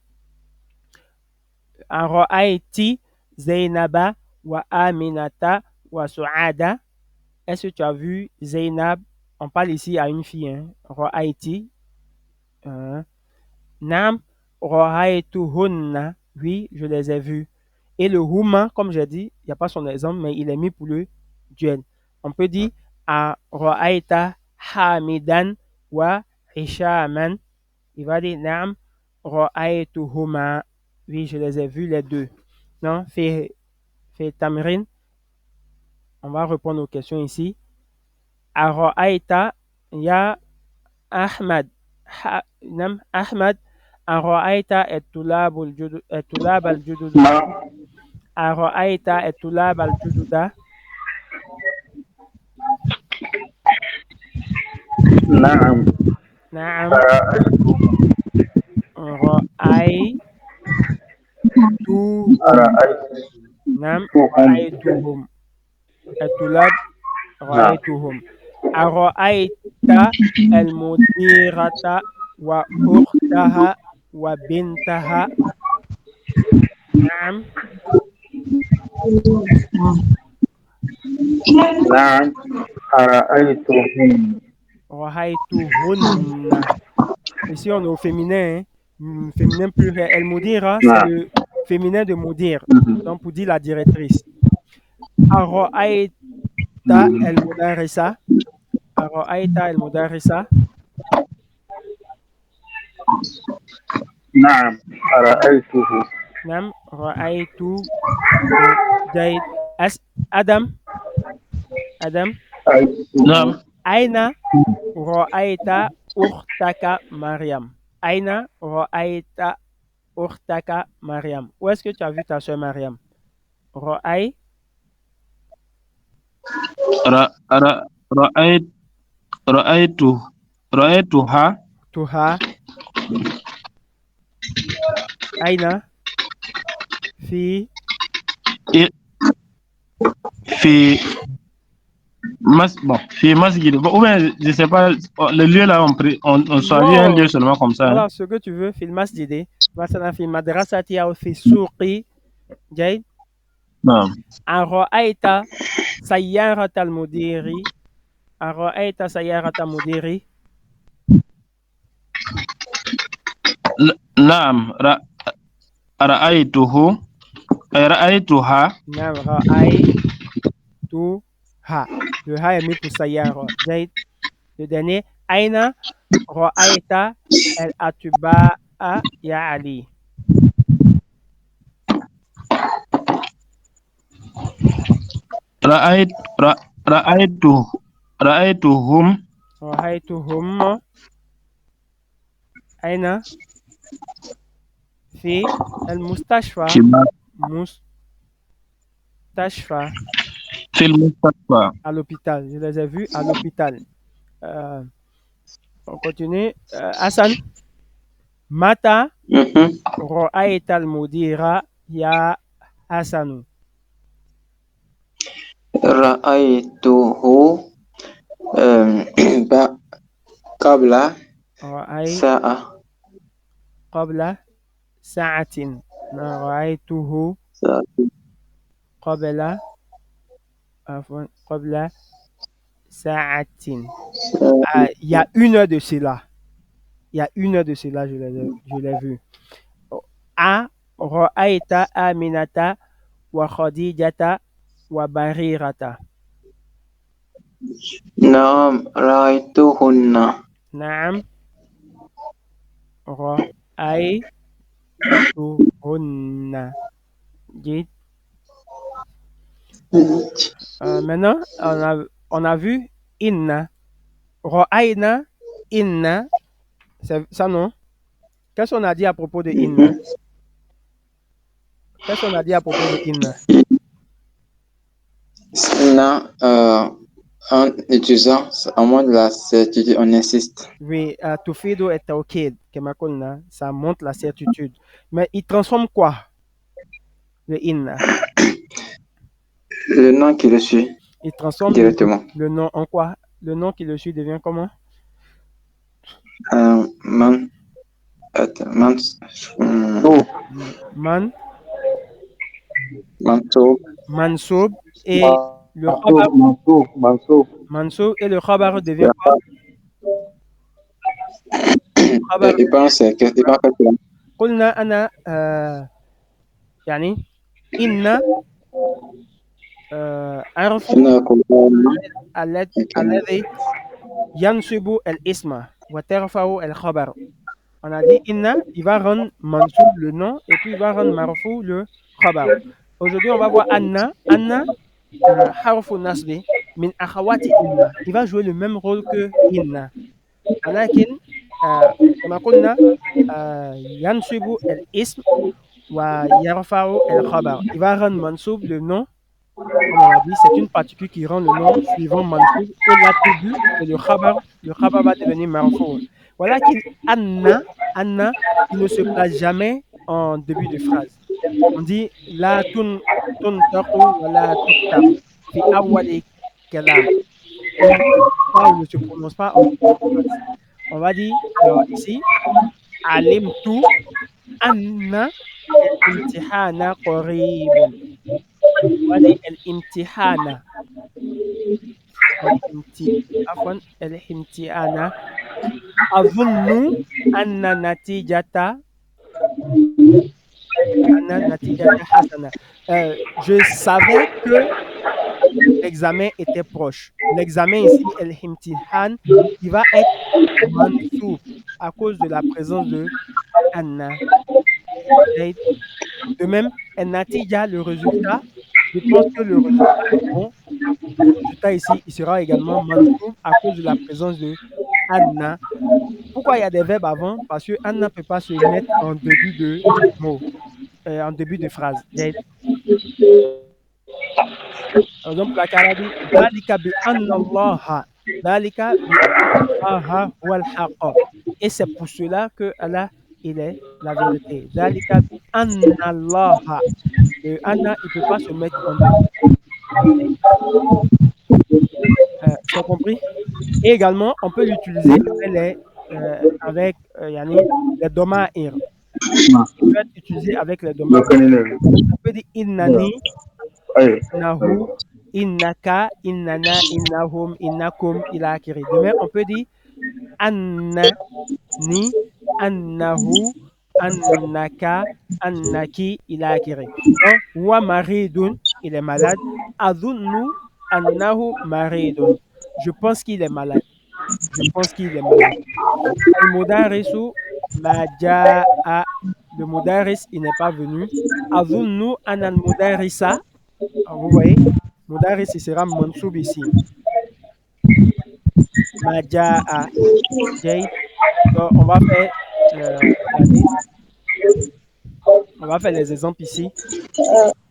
Ra'ayti Zainaba wa Aminata wa Su'ada. Est-ce que tu as vu Zainab? On parle ici à une fille. Hein? Ra'ayti. Naam Ra'aytuhunna, oui, je les ai vus. Et le huma, comme j'ai dit, il n'y a pas son exemple, mais il est mis pour le duel. On peut dire Ra'ayta Hamidan wa Hishaman. Il va dire Naam Ra'aytuhuma. Oui, je les ai vus les deux. Non, fait Tamrin. On va répondre aux questions ici. Ra'ayta ya Ahmad. Nam Ahmad. Ra'ayta الطلاب الجدد. نعم أرأيت الطلاب الجدد. نعم نعم رأيتهم. نعم رأيتهم. الطلاب نعم رأيتهم. أرأيت المديرة وأختها وبنتها. نعم نعم رأيتهم رأيتهن. Ici, on est au féminin, hein. Féminin pluriel. El Moudira, c'est نعم le féminin de Moudir. Donc, pour dire la directrice. Ara'ayta el Mudarisa. Ara'ayta el Mudarisa. نعم رأيته Nam Ra'aytu Jaid. Adam. Adam. نعم Aina Ra'ayta Urtaka Mariam. Aina Ra'ayta Urtaka Mariam. Où est-ce que tu as vu ta soeur Mariam? Ra'ay. رأ- رأ- رأيت رأيته رأيتها Tuha. Aina. Fi. في في مسجد ou bien je sais pas le lieu là on choisit un lieu Non. seulement comme ça hein. Voilà ce que tu veux. Fil masjidi. Masana fi madrasati ou fi suqi. Jaid. نعم Ara'ayta sayyarata al-mudiri. Ara'ayta sayyarata al-mudiri. نعم رأيتها Nam ra'aytuha. Le ha est mis pour sayyara. Jaid. Le dernier. Aina ra'ayta al-atba'a ya Ali. رأيت رأيتهم رأيتهم. أين؟ في المستشفى. في مستشفى. في المستشفى À l'hôpital. Je les ai vus à l'hôpital. On continue. Hassan. Mata رأيت المدير يا حسن. رأيته قبل رأيت ساعة قبل ساعة. رأيته قبل عفوا قبل ساعة. Il y a 1 heure de cela. Il y a 1 heure de cela, je l'ai vu. رأيت آمنة وخديجة وبريرة. نعم رأيتهن نعم رأيتهن. جيد. Maintenant, on a vu inna. Ra'ayna inna. C'est ça, non? Qu'est-ce qu'on a dit à propos de inna? Qu'est-ce qu'on a dit à propos de inna? Là, en utilisant, à moins de la certitude, on insiste. Oui, tufido et taukid, ça montre la certitude. Mais il transforme quoi? Le inna. Le nom qui le suit Il transforme directement. le nom en quoi? Le nom qui le suit devient comment? Man, Man, Mansoub, Mansoub et le khabar. Mansoub et le khabar devient quoi? il pense que قلنا أنا يعني إن عرف إن القرآن حكيم. الذي ينصب الاسم وترفع الخبر. On a dit inna, il va rendre mansoub le nom et puis il va rendre marfou le khabar. Aujourd'hui, on va voir anna. Anna, harfu nasbi min akhawati inna. Il va jouer le même rôle que inna. ولكن كما قلنا ينصب الاسم ويرفع الخبر. Il va rendre mansoub le nom. Comme on a dit, c'est une particule qui rend le nom suivant mansoub et l'attribut et le khabar. Le khabar va devenir marfou. Voilà qu'il anna, anna, il ne se place jamais en début de phrase. On dit la tuntaqu wa la tuktab fi awwali kalam. Il ne se prononce pas en début de phrase. On va dire ici alimtu anna al-imtihana qaribun. On va dire al-imtihana. عفوا الامتحان أظن أن نتيجة حسنة. Je savais que l'examen était proche. L'examen ici, l'imtihan, il va être mansoub à cause de la présence de Anna. De même, Natija, le résultat, je pense que le résultat est bon. Le résultat ici, il sera également mansoub à cause de la présence de Anna. Pourquoi il y a des verbes avant? Parce que Anna ne peut pas se mettre en début de mot, en début de phrase. Par exemple, la Kara dit Dalika bi anna Allah. Dalika bi Allah wal haqq. Et c'est pour cela que Allah, il est la vérité. Dalika bi anna Allah. Le Anna, il ne peut pas se mettre en début. C'est compris? Et également, on peut l'utiliser avec les doma'ir. On peut l'utiliser avec les doma'ir. On peut dire innani, innahu, innaka, innana, innahum, innakum, ila akhiri. De même, on peut dire annani, annahu, annaka, annaki, ila akhiri. Donc, wa maridun, il est malade. Adunnu, annahu maridun. Je pense qu'il est malade. Je pense qu'il est malade. Al-Mudarisu Maja'a. Le Mudaris, il n'est pas venu. Azunnu anal Mudarisa. Vous voyez, Mudaris, il sera mansoub ici. Maja'a. Donc, on va faire les exemples ici.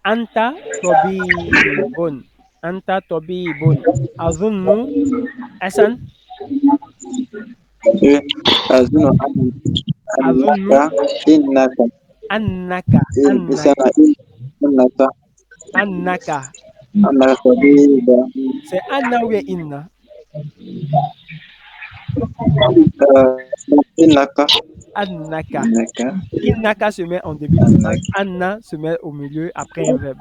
Anta tobibun. Anta tobibun. Azunnu Hassan. أظن أنك طبيب. c'est Anna ou bien Inna? Annaka. Innaka se met en début de phrase. Anna se met au milieu après un verbe.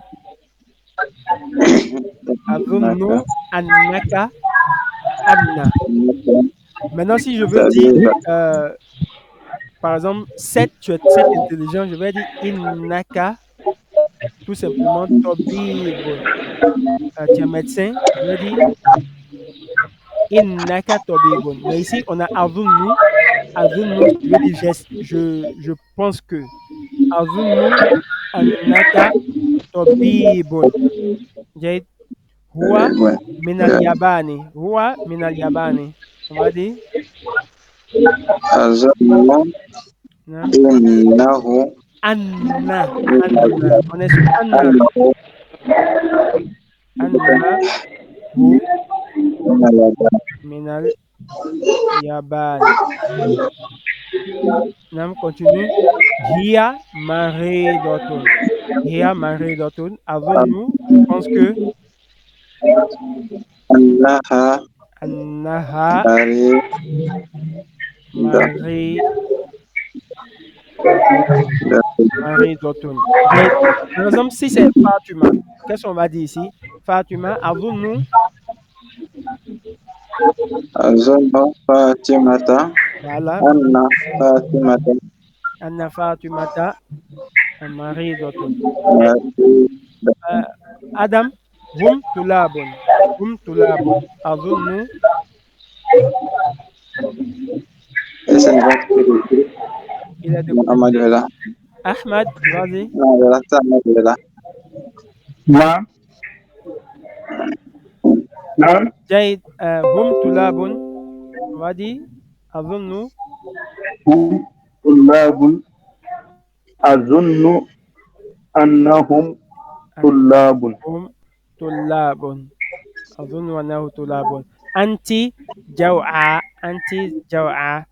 Azunnu annaka Anna. Maintenant, si je veux dire, par exemple, tu es très intelligent, je vais dire innaka, tout simplement, tobib. Tu es médecin, je vais dire innaka tobibun. Mais ici, on a azunnu. Azunnu, je veux dire je pense que. Azunnu annaka tobibun. Huwa minal yabani. Huwa minal yabani. On va dire أظن إنه Anna. On est sur Anna. Anna hu minal yabani. On continue. Hiya maridotun. Hiya maridotun. Avons-nous, je pense que Annaha maridotun. Par exemple, si c'est Fatuma, qu'est-ce qu'on va dire ici? Fatuma, avons-nous أظن فاطمة voilà. أن فاطمة أن فاطمة مريضة. آدم هم طلاب أظن. Ese no va a ser Il est de Muhammad côté. Wala. Ahmad, vas-y. Non, Wala, c'est Ahmad Wala. نعم نعم جيد. هم طلاب. وادي أظن. هم طلاب أظن أنهم طلاب أنهم طلاب. أظن أنه طلاب. أنت جوعى. أنت جوعى.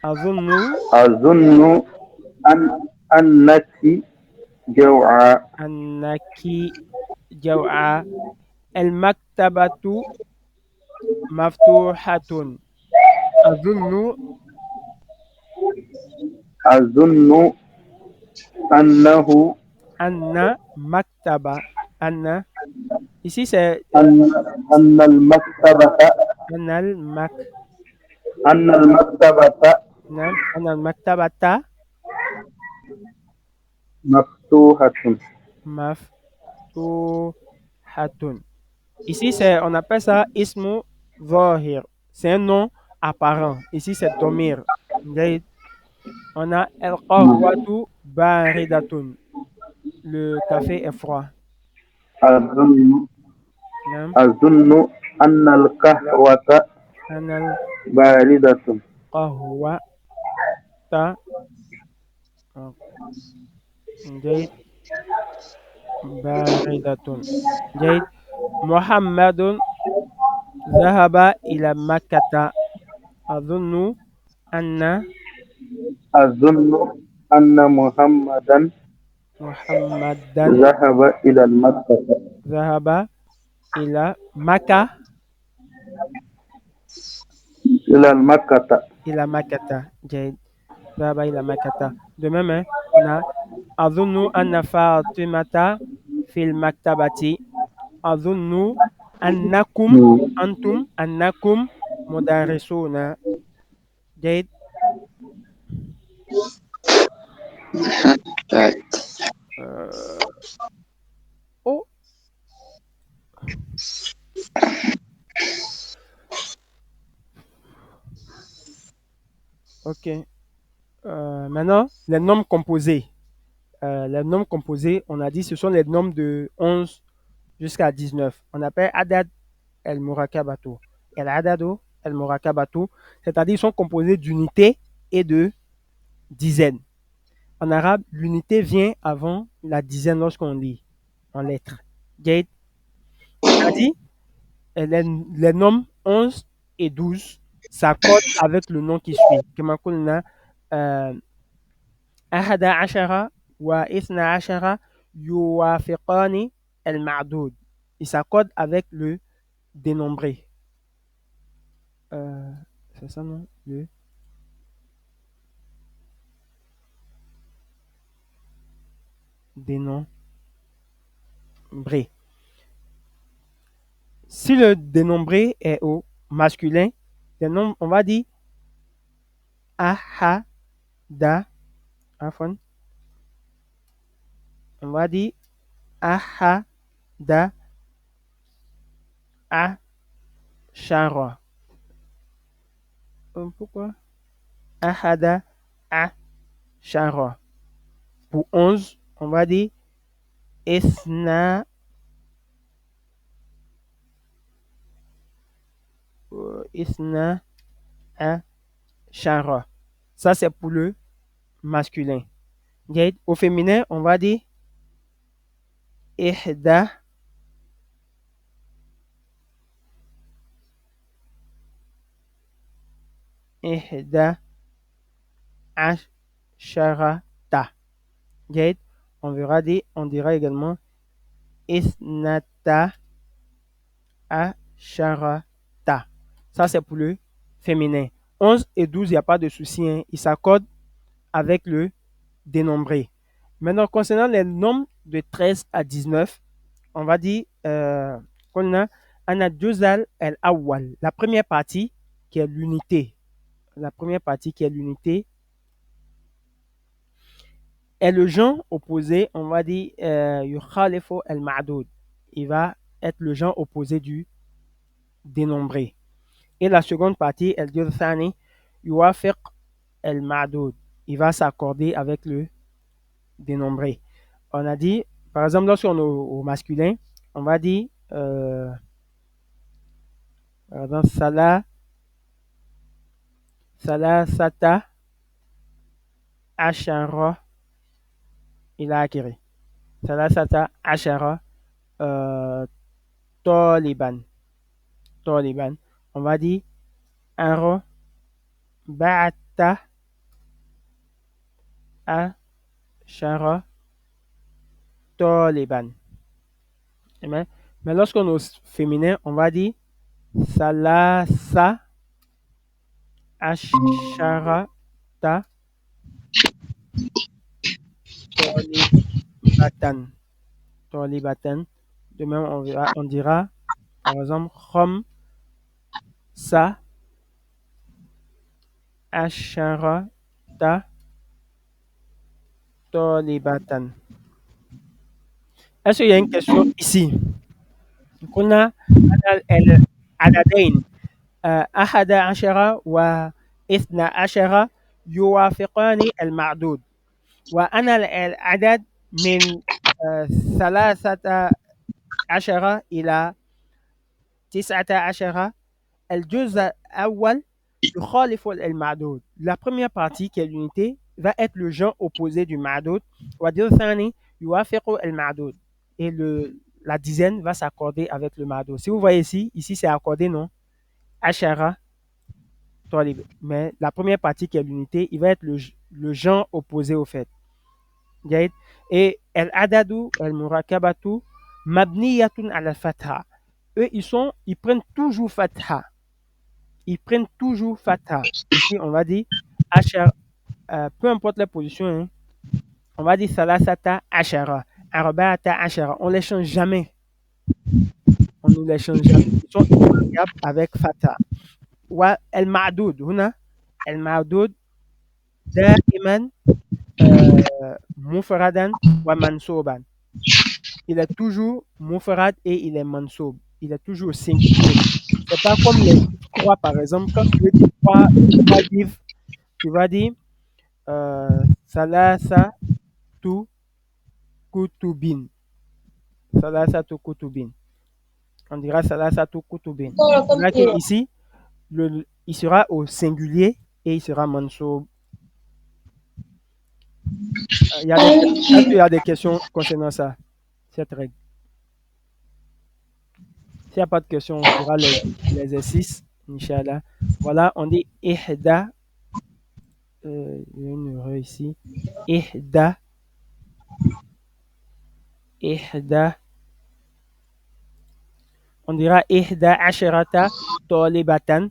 أظن أظن أنك جوعى أنك جوعى. المكتبة مفتوحة. أظن أظن أنه أن مكتبة. أن ici c'est أن المكتبة أن المك أن المكتبة نعم أن المكتبة مفتوحة مفتوحة. Ici c'est on appelle ça ismu zahir. C'est un nom apparent. Ici c'est domir. On a el qahwatu baridatun. Le café est froid. أظن نعم. أظن أن القهوة أن باردة القهوة جيد باردة. جيد. محمد ذهب إلى مكة. أظن أن محمدا محمدا ذهب إلى المكة ذهب إلى مكة. إلى مكة. جيد. ذهب إلى مكة. De même, hein, on a أظن أن فاطمة في المكتبة. أظن أنكم أنكم مدرسون. جيد. Oh, ok. Maintenant, les nombres composés. Les nombres composés, on a dit, ce sont les nombres de 11 jusqu'à 19. On appelle adad el-murakabatu. El-adadu el-murakabatu, c'est-à-dire ils sont composés d'unités et de dizaines. En arabe, l'unité vient avant la dizaine lorsqu'on lit en lettres. Jade. On a dit, les nombres 11 et 12 s'accordent avec le nom qui suit. Comme on a ahada ashara wa ithna ashara yuwafiqani el-ma'doud. Ils s'accordent avec le dénombré. C'est ça, non? Le dénombré. Si le dénombré est au masculin, on va dire ahada. On va dire ahada ashara. Pourquoi? Ahada ashara. Pour 11, on va dire isna ashara. Ça, c'est pour le masculin. Au féminin, on va dire ihda asharata. On dira également isnata asharata. Ça, c'est pour le féminin. 11 et 12, il n'y a pas de souci. Hein. Ils s'accordent avec le dénombré. Maintenant, concernant les nombres de 13 à 19, on va dire qu'on a Anadjuzal el-Awwal. La première partie qui est l'unité. La première partie qui est l'unité Et le genre opposé, on va dire yukhalifu al-ma'doud. Il va être le genre opposé du dénombré. Et la seconde partie, elle dit thani yuwafiq al-ma'doud. Il va s'accorder avec le dénombré. On a dit, par exemple, lorsqu'on est au masculin, on va dire par exemple, salasata ashara ila akiri. Salasata ashara taliban. Taliban. On va dire arba'ata ashara taliban. Mais lorsqu'on est au féminin, on va dire salasa asharata tolibatan. Tolibatan. De même, on dira, par exemple, khamsa asharata tolibatan. Est-ce qu'il y a une question ici? كنا العددين أحد عشر واثنى عشر يوافقان المعدود وأنا العدد من ثلاثة عشر إلى 19 الجزء الأول يخالف المعدود. La première partie qui est l'unité va être le genre opposé du معدود والجزء الثاني يوافق المعدود et la dizaine va s'accorder avec le معدود. Si vous voyez ici c'est accordé, non? Ashara, Talib. Mais la première partie qui est l'unité, il va être le genre opposé au fait. Et al-adadu, al-murakabatu, mabniyatun ala fatha. Eux, ils prennent toujours fatha. Ils prennent toujours fatha. Ici, on va dire ashara. Peu importe la position, hein, on va dire salasata ashara, arba'ata ashara. On ne les change jamais. On ne les change jamais. Ils sont invariables avec fatha. والمعدود هنا المعدود دائما مفردا ومنصوبا. Il est toujours mufrad et il est mansoub. Il est toujours singulier. C'est pas comme les 3 par exemple. Quand tu veux dire 3 livres, tu vas dire salasatu kutubin. Salasatu kutubin. On dira salasatu kutubin. Ici, il sera au singulier et il sera mansoub. Il y a des questions concernant ça, cette règle. S'il n'y a pas de questions, on fera l'exercice, Inch'Allah. Voilà, on dit ihda. Il y a une erreur ici. Ihda. On dira ihda asharata talibatan.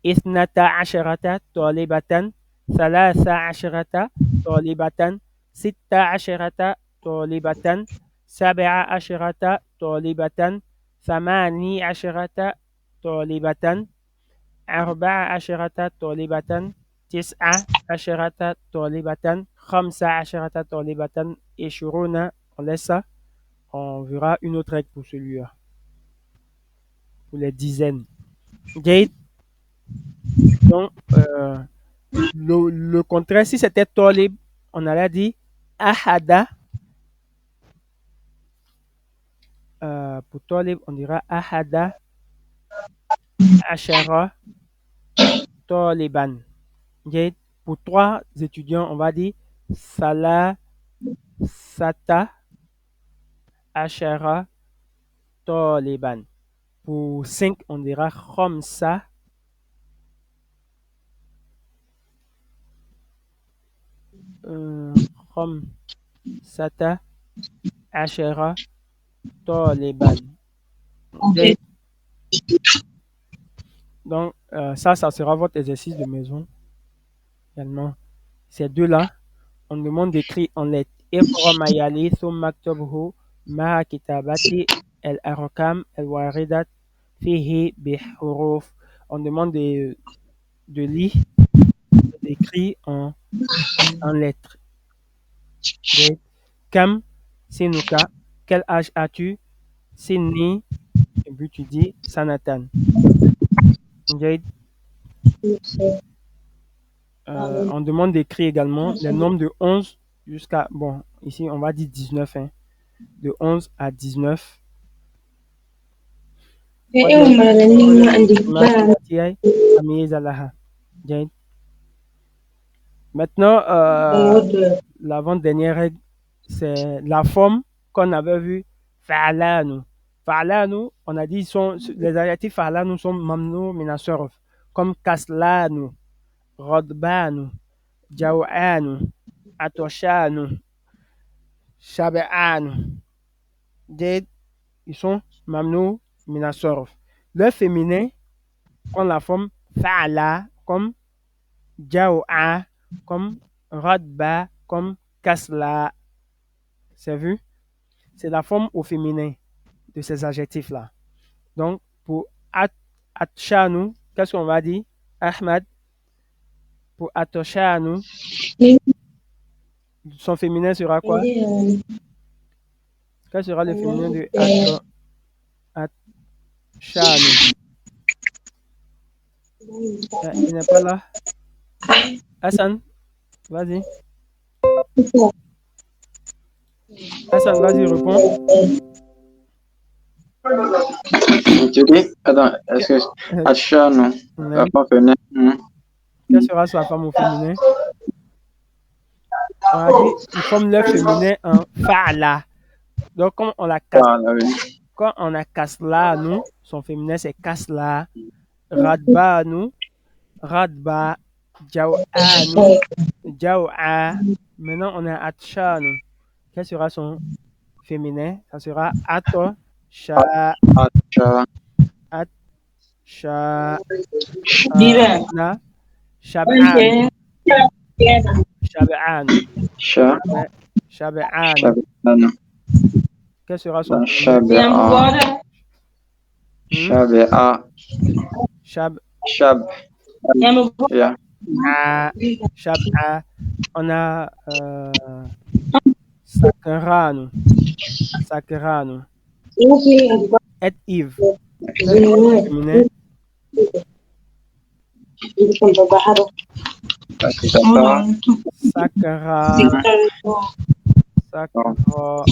Ithnata asharata talibatan. Thalatha asharata talibatan. Sitta asharata talibatan. Sab'a asharata talibatan. ثماني عشرة طالبة 14 طالبة 19 طالبة 15 طالبة 20. On laisse ça. On verra une autre règle pour celui-là. Pour les dizaines. Okay. Donc, le contraire, si c'était talib, on allait dire ahada. Pour talib, on dira ahada ashara taliban. Okay. Pour 3 étudiants, on va dire salasata ashara taliban. Pour 5, on dira khamsa khamsata ashara taliban. Okay. Donc, ça sera votre exercice de maison. Également, ces deux-là, on demande d'écrire en lettres. اقرأ ما يلي ثم اكتبه مع كتابة الأرقام الواردة فيه بحروف. On demande de lire, d'écrire en lettres. جيد. كم سنك؟ quel âge as-tu? سني. Et puis tu dis sanatan. جيد. On demande d'écrire également les nombres de 11 jusqu'à, bon, ici on va dire 19, hein, de 11 à 19. جيد. Maintenant, l'avant-dernière règle, c'est la forme qu'on avait vue. Fa'alanu. Fa'alanu, on a dit, les adjectifs fa'alanu sont mamnou minasorof, comme kaslanu, rodbanu, jaw'anu, atoshanu, shabe'anu. Ils sont mamnou minasorof. Le féminin prend la forme fa'ala, comme jaw'a, comme rodba, comme kasla. C'est vu? C'est la forme au féminin de ces adjectifs-là. Donc, pour atshanu, qu'est-ce qu'on va dire? Ahmad, pour atoshanu, son féminin sera quoi? Quel sera le féminin de atshanu? Il n'est pas là. Hassan, vas-y. Hassan, vas-y, réponds. Tu dis, attends, est-ce que Achano, la femme féminine, Quelle sera sa femme au féminin? On a dit, il forme le féminin en fa'ala. Donc, comme on la casse, quand on a kasla, nous, son féminin c'est kasla, radba, nous, radba, jaw'a, nous, jaw'a. Maintenant, on a atsha, nous. Quel sera son féminin? Ça sera ato, sha, at, sha, na, shab'an, shab'an, shab'an. Quel sera son féminin? Shab'a. On a sakranu. Sakranu. Et Yves. Féminin. Sakra. Sakra.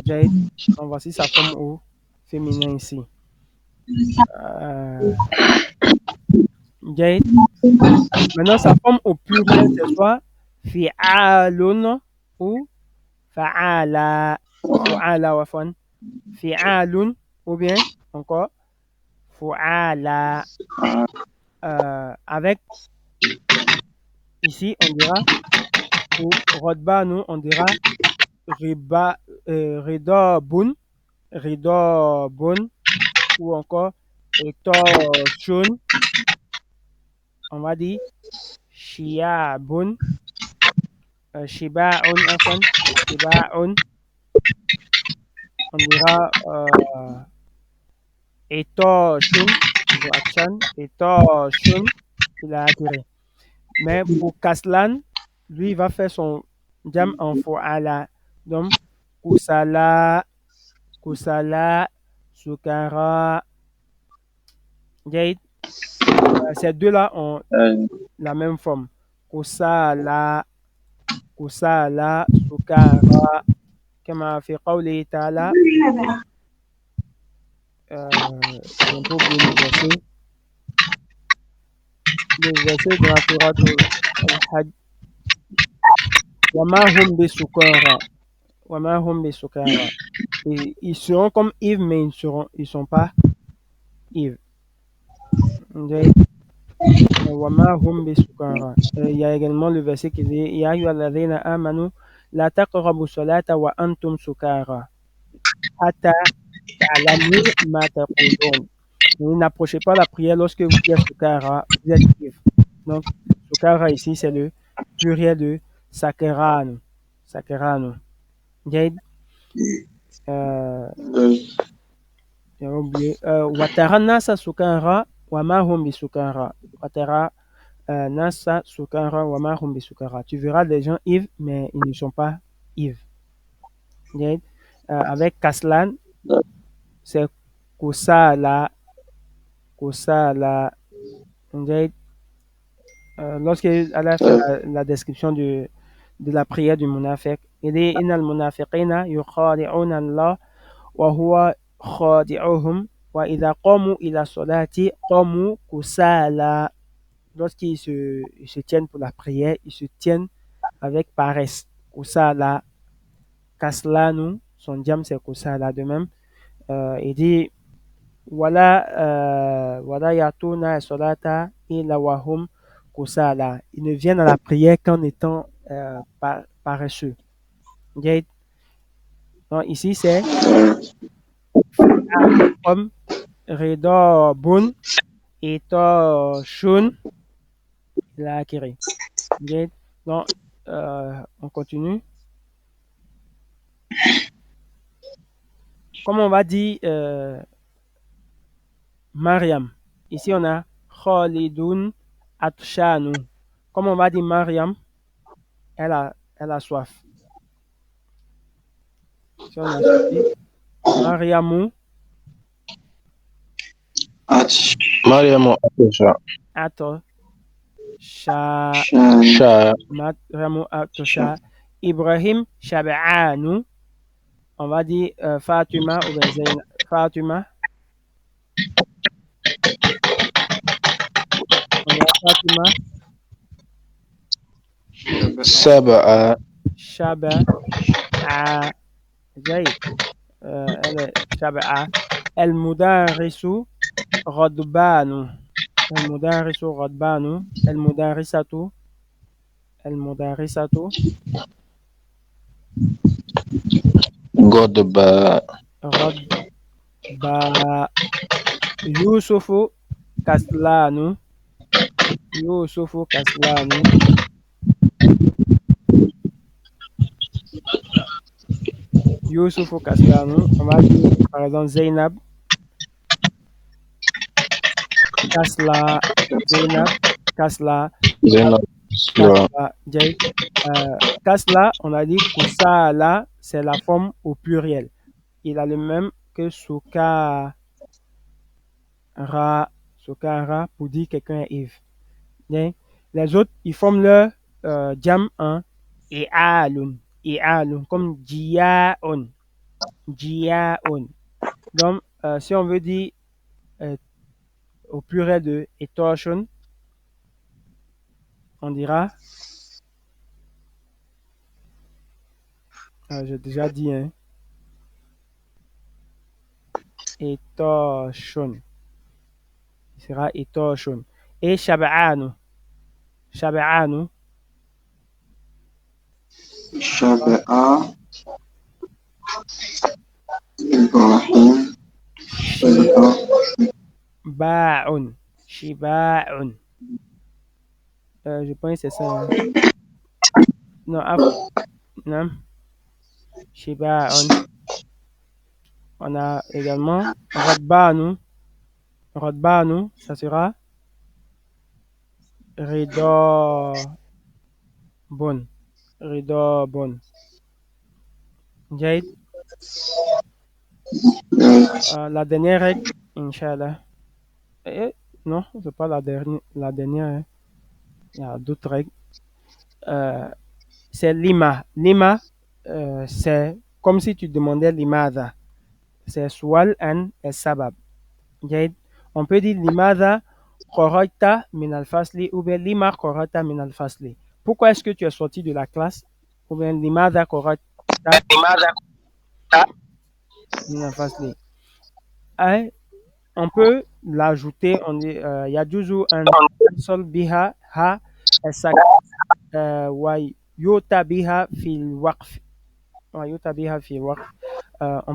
Jade. Donc, voici sa forme au féminin ici. Jade. Maintenant, sa forme au pluriel, c'est soit fi'alun ou fa'ala. Fu'ala wafan. Fi'alun ou bien encore fu'ala. Avec ici, on dira pour rodba, nous, on dira riba, ridobun, ridobun ou encore etoshun. On va dire shiabun, shibaun, afan, shibaun. On dira etoshun, pour action, etoshun, il a attiré. Mais pour Kaslan, lui, il va faire son jam en fo'ala. Donc, kusala, kusala, sukara. Ces deux-là ont la même forme. Kusala, kusala, sukara. Comme في قوله تعالى j'ai un peu oublié le verset de la Sourate Al-Hajj. وَمَا هُمْ بِسُكَارَى وَمَا هُمْ بِسُكَارَى. Ils seront comme Yves, mais ils sont pas Yves. وَمَا هُمْ بِسُكَارَى. Il y a également le verset qui dit يَا أَيُّهَا الَّذِينَ آمَنُوا لَا تَقْرَبُوا الصَّلَاةَ وَأَنْتُمْ سُكَارَى حَتَّى تَعْلَمُوا مَا تَقُولُونَ. Vous n'approchez pas la prière lorsque vous êtes sukara, vous êtes ivre. Donc, sukara ici, c'est le pluriel de sakerano. Sakerano. J'ai oublié. Watara nasa sukara, wama hum bi sukara. Watara Nasa sukara wa ma hum bisukara. Tu verras des gens ivres, mais ils ne sont pas ivres. Right? Avec Kaslan, c'est kusala, kusala. Right? Lorsqu'il a fait la description de la prière du munafiq, il dit Innal munafiqina yukhadi'una Allah wa huwa khadi'uhum wa idha qamu ila salati qamu kusala. Lorsqu'ils se tiennent pour la prière, ils se tiennent avec paresse. Kusala, kaslanu, son diam c'est kusala de même. Il dit Wala yatuna salata illa wahum kusala. Ils ne viennent à la prière qu'en étant paresseux. Okay? Donc ici c'est comme Reda Bun et Shun la acquérir. Okay? Donc on continue. Comme on va dire Mariam. Ici on a Khalidun Atshanu. Comme on va dire Mariam, elle a soif. Si on a suivi Mariamu Mariam Atosha. Ato Sha Sha. Mariamu Atosha Ibrahim Shab'anu. On va dire Fatima ou bien Zainab. Fatima. On a Fatima. Sab'a. Shab'a. Zaid. Elle est Shab'a. El Mudarisu Radbanu. El Mudarisu Radbanu. El Mudarisatu. El Mudarisatu. Godba. Radba. Yusufu Kaslanu. Yusufu Kaslanu. Yusufu Kaslanu. On va dire par exemple Zainab. Kasla. Zainab. Kasla. Zainab. Kasla. Jay. Kasla, on a dit Kusala, c'est la forme au pluriel. Il a le même que Sukara. Sukara pour dire quelqu'un est ivre. Bien. Les autres, ils forment leur jam en I'alun. I'alun, comme Jiaon. Jiaon. Donc, si on veut dire au pluriel de Etoshun, on dira, j'ai déjà dit, hein, Etoshun. Il sera Etoshun. Et Shab'anu. Shab'anu. Shaba'a. Ibrahim. Shiba'un. Shiba'un. Je pense que c'est ça. Hein. Non, non. Shiba'un. On a également Radbanu. Radbanu, ça sera Ridobun. Ridobun. Jade. La dernière règle, Inch'Allah. Non, c'est pas la dernière. Hein. Il y a d'autres règles. C'est lima. Lima, c'est comme si tu demandais limada. C'est sual and sabab. On peut dire limada kharajta min al-fasli ou bien lima kharajta min al-fasli. Pourquoi est-ce que tu es sorti de la classe? Ou bien limada kharajta min al-fasli. On peut l'ajouter, on dit yajuzu an tasal biha ha esak wa yuta biha fil waqf. On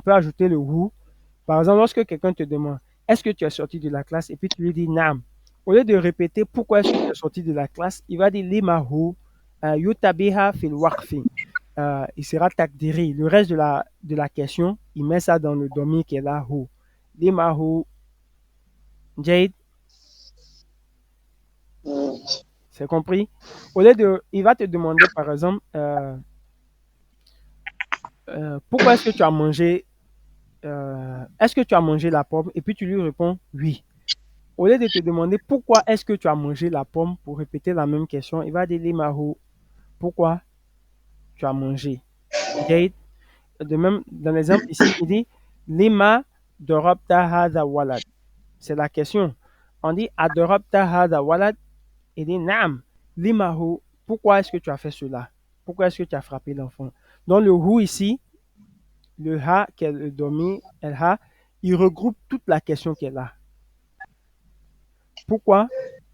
peut ajouter le hu. Par exemple, lorsque quelqu'un te demande est-ce que tu es sorti de la classe et puis tu lui dis nam. Au lieu de répéter pourquoi est-ce que tu es sorti de la classe, il va dire limahu yutabiha fil waqfi. Il sera takdiri. Le reste de la question, il met ça dans le domi qui est là hu. Limahu Jade. C'est compris? Au lieu de, il va te demander, par exemple, pourquoi est-ce que tu as mangé, est-ce que tu as mangé la pomme? Et puis tu lui réponds oui. Au lieu de te demander pourquoi est-ce que tu as mangé la pomme pour répéter la même question, il va dire Limahu, pourquoi tu as mangé? Jade, de même, dans l'exemple ici, il dit Lima dorabta hadha walad. C'est la question. On dit Adorabta hadha walad. Il dit Naam, Limahu, pourquoi est-ce que tu as fait cela? Pourquoi est-ce que tu as frappé l'enfant? Donc le hu ici, le ha qui est le domi, el ha, il regroupe toute la question qu'elle a. Pourquoi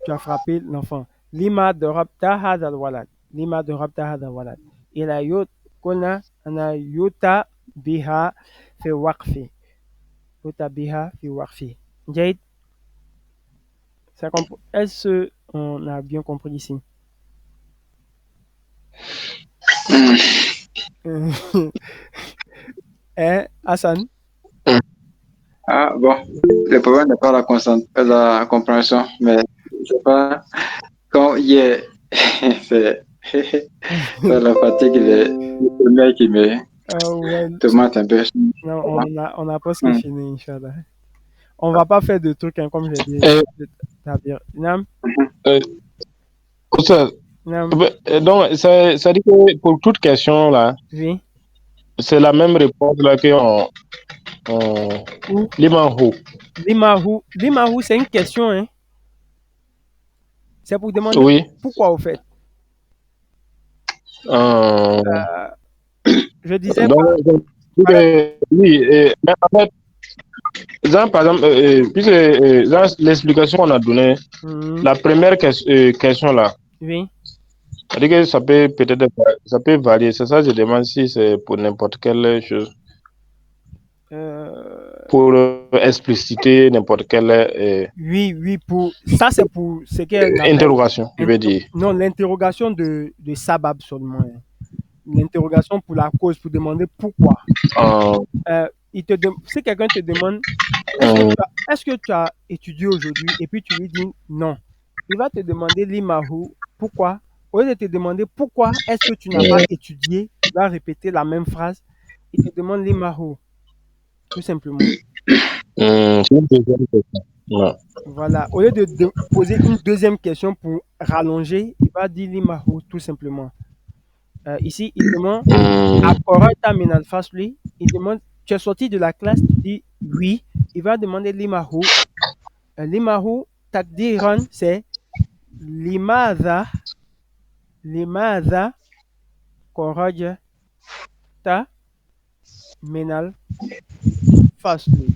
tu as frappé l'enfant? Lima dorabta hadha walad. Lima dorabta hadha walad. Il a yot kona ana yota biha fi waqfi. Yota biha fi waqfi. Jade, est-ce qu'on a bien compris ici? Hein, Hassan? Ah, bon, le problème n'est pas la compréhension, mais c'est pas quand il est. c'est c'est la fatigue, le mec qui me Ouais, tourmente un peu. non, on a presque Hmm. fini, Inch'Allah. On va pas faire de trucs, hein, comme j'ai dit. Euh, C'est-à-dire, Nam, euh, Oustaz, Nam, donc, ça dit que pour toute question, là, oui, c'est la même réponse là on ou Limanhu. Limahu, c'est une question, hein. C'est pour demander Oui. pourquoi, au fait. Euh, Je disais donc, par- oui, mais en fait, par exemple, puisque l'explication qu'on a donnée, Mhm, la première question là, oui, c'est-à-dire que ça peut peut-être ça peut varier. C'est ça, je demande si c'est pour n'importe quelle chose, euh, pour expliciter n'importe quelle oui, ça, c'est pour ce qu'on appelle, interrogation, je veux dire. non, l'interrogation de Sabab seulement, hein. L'interrogation pour la cause, pour demander pourquoi. Euh, Si quelqu'un te demande, euh, est-ce que tu as étudié aujourd'hui et puis tu lui dis non, il va te demander Limahu, pourquoi? Au lieu de te demander pourquoi est-ce que tu n'as pas étudié, il va répéter la même phrase. Il te demande Limahu, tout simplement. c'est une deuxième question. Ouais. Voilà. Au lieu de poser une deuxième question pour rallonger, il va dire Limahu, tout simplement. Ici, il demande Akorata min al-fasli. Il demande, tu es sorti de la classe, tu dis oui. Il va demander Limahu. Limahu, takdiran, c'est limadha, limadha korajta minal fasli.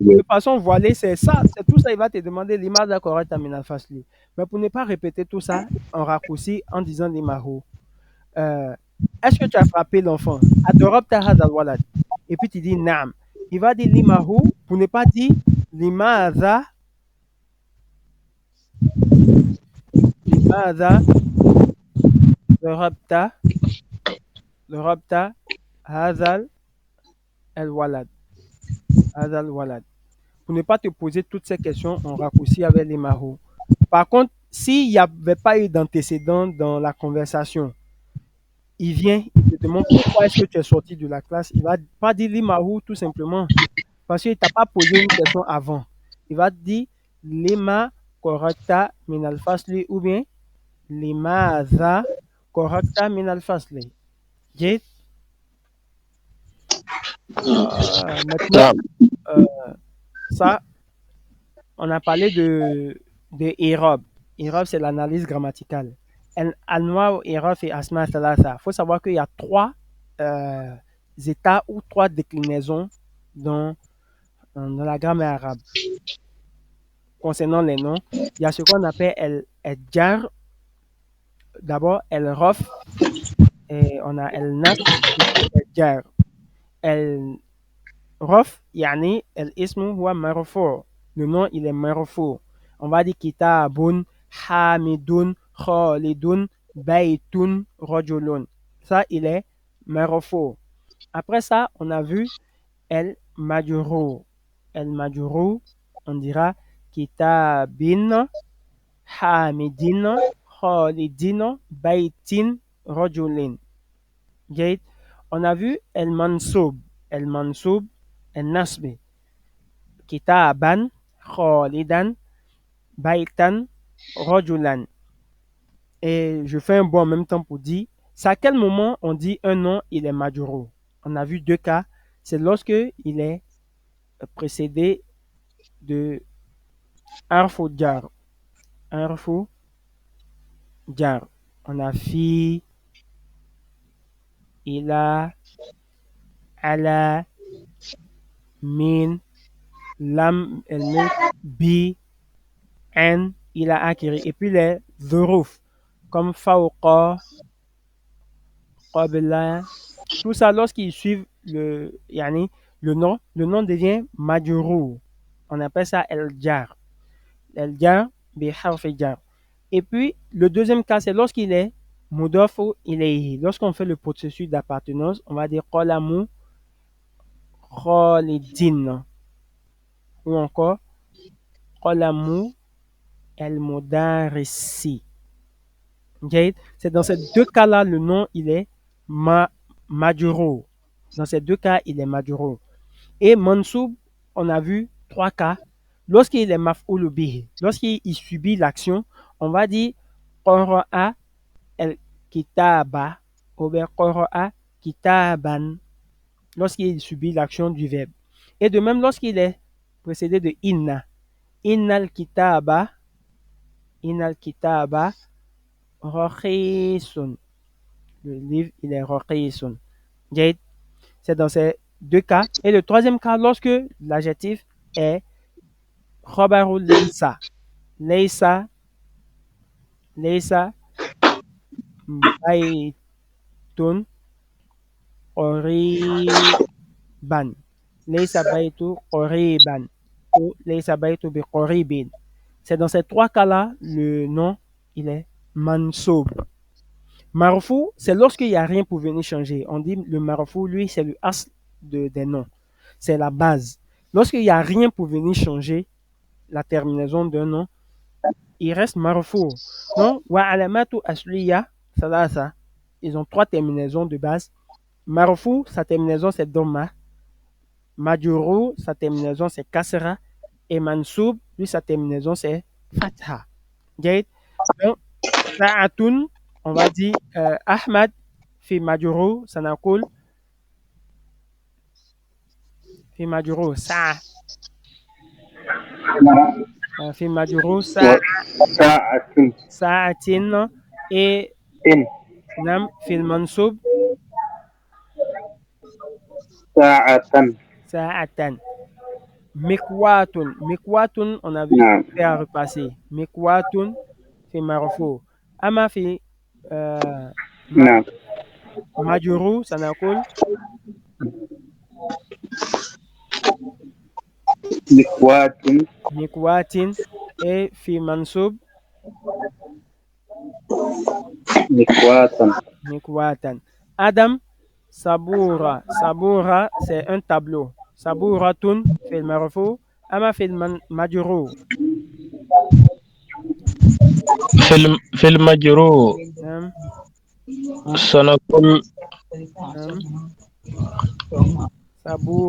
De façon voilée, c'est ça, c'est tout ça. Il va te demander limadha korajta minal fasli. Mais pour ne pas répéter tout ça en raccourci en disant limahu, euh, est-ce que tu as frappé l'enfant? Adorabta hadal walad. Et puis tu dis naam. Il va dire limahu pour ne pas dire limadha, limadha darabta, darabta hadal el walad. Hadal walad. Pour ne pas te poser toutes ces questions en raccourci avec limahu. Par contre, s'il n'y avait pas eu d'antécédent dans la conversation, il vient, il te demande pourquoi est-ce que tu es sorti de la classe. Il va pas dire limahu tout simplement. Parce qu'il ne t'a pas posé une question avant. Il va te dire lima correcta min al fasli ou bien limaza correcta min al fasli. J'ai- Maintenant, Ah, euh, ça, on a parlé de Irob. Irob, c'est l'analyse grammaticale. Anwa, Irob et Asma Thalatha. Il faut savoir qu'il y a trois euh, états ou trois déclinaisons dans la grammaire arabe. Concernant les noms, il y a ce qu'on appelle el jar, d'abord el rof, et on a el nas, et puis el jar. El rof, yani el ismu huwa marfu. Le nom, il est marfu. On va dire kitabun, hamidun, khalidun, baytun, rajulun. Ça, il est marfu. Après ça, on a vu el majrur. El majrur, on dira kitabin, حامد خالد بيت رجل. جيد. On a vu el-mansoub, el-nasb, kitaban, khalidan, baitan, rajulan. Et je fais un bond en même temps pour dire, c'est à quel moment on dit un nom, il est majuro. On a vu deux cas. C'est lorsque il est précédé de harfu jar. Harfu jar. On a fi, ila, ala, min, lam, el-milk, bi, an, ila akiri. Et puis les dhuruf, comme fawqa, qabla. Tout ça, lorsqu'ils suivent yani, le nom devient majrur. On appelle ça el-jar. El-jar bi harfi jar. Et puis, le deuxième cas, c'est lorsqu'il est mudafu ilayhi. Lorsqu'on fait le processus d'appartenance, on va dire qalamu khalidin. Ou encore qalamu el-mudarisi. Okay? C'est dans ces deux cas-là, le nom, il est majuro. Dans ces deux cas, il est majuro. Et mansoub, on a vu trois cas. Lorsqu'il est maf'oul bihi, lorsqu'il subit l'action, on va dire qara'a el-kitaba ou bien qara'a kitaban lorsqu'il subit l'action du verbe. Et de même, lorsqu'il est précédé de inna, innal kitaba rakhisun. Le livre, il est rakhisun. C'est dans ces deux cas. Et le troisième cas, lorsque l'adjectif est khabaru laysa. Laysa baytun qariban. Laysa baytu qariban. Ou laysa baytu bi qaribin. C'est dans ces trois cas-là, le nom, il est mansoub. Marfou, c'est lorsqu'il n'y a rien pour venir changer. On dit le marfou, lui, c'est le asl des noms. C'est la base. Lorsqu'il n'y a rien pour venir changer la terminaison d'un nom, il reste marfou. Non? Wa alamatu asliya, ça. Ils ont trois terminaisons de base. Marfou, sa terminaison c'est dhamma. Majrur, sa terminaison c'est kasra. Et mansoub, lui, sa terminaison c'est fatha. Donc, sa'atun, on va dire Ahmad fi majrur, ça n'a cool. Fi majrur, sa'a. Fi majrur, sa'atin. Et nam fil mansoub sa'atan. Mikwatun, on a vu fait à repasser. Mikwatun fi marfu. Ama fi majrur, ça n'a cool. Mikwatin. Et fi mansoub mikwatan. Adam, sabura. Sabura, c'est un tableau. Saburatun fil marfu. Ama fil majrur. في المجرور نعم. سنقول نعم.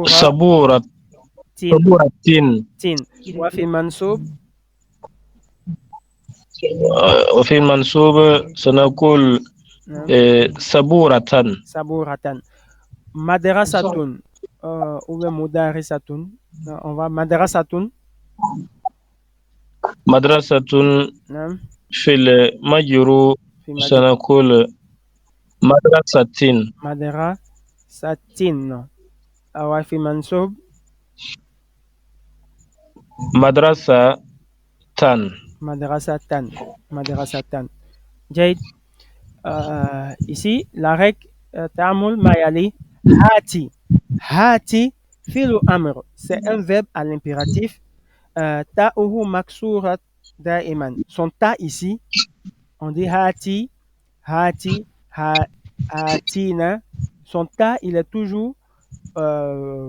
صبورة صبورة تين وفي منصوب وفي المنصوب سنقول صبورة مدرسة ou مدرسة. On va مدرسة نعم. في المجرور سنقول مدرسة أو في منصوب مدرسة جيد. Ici la règle تعمل ما يلي هاتي فعل أمر, c'est un verbe à l'impératif. Ta'uhu maksurat da'iman. Son ta ici, on dit hati, hatina. Son ta, il est toujours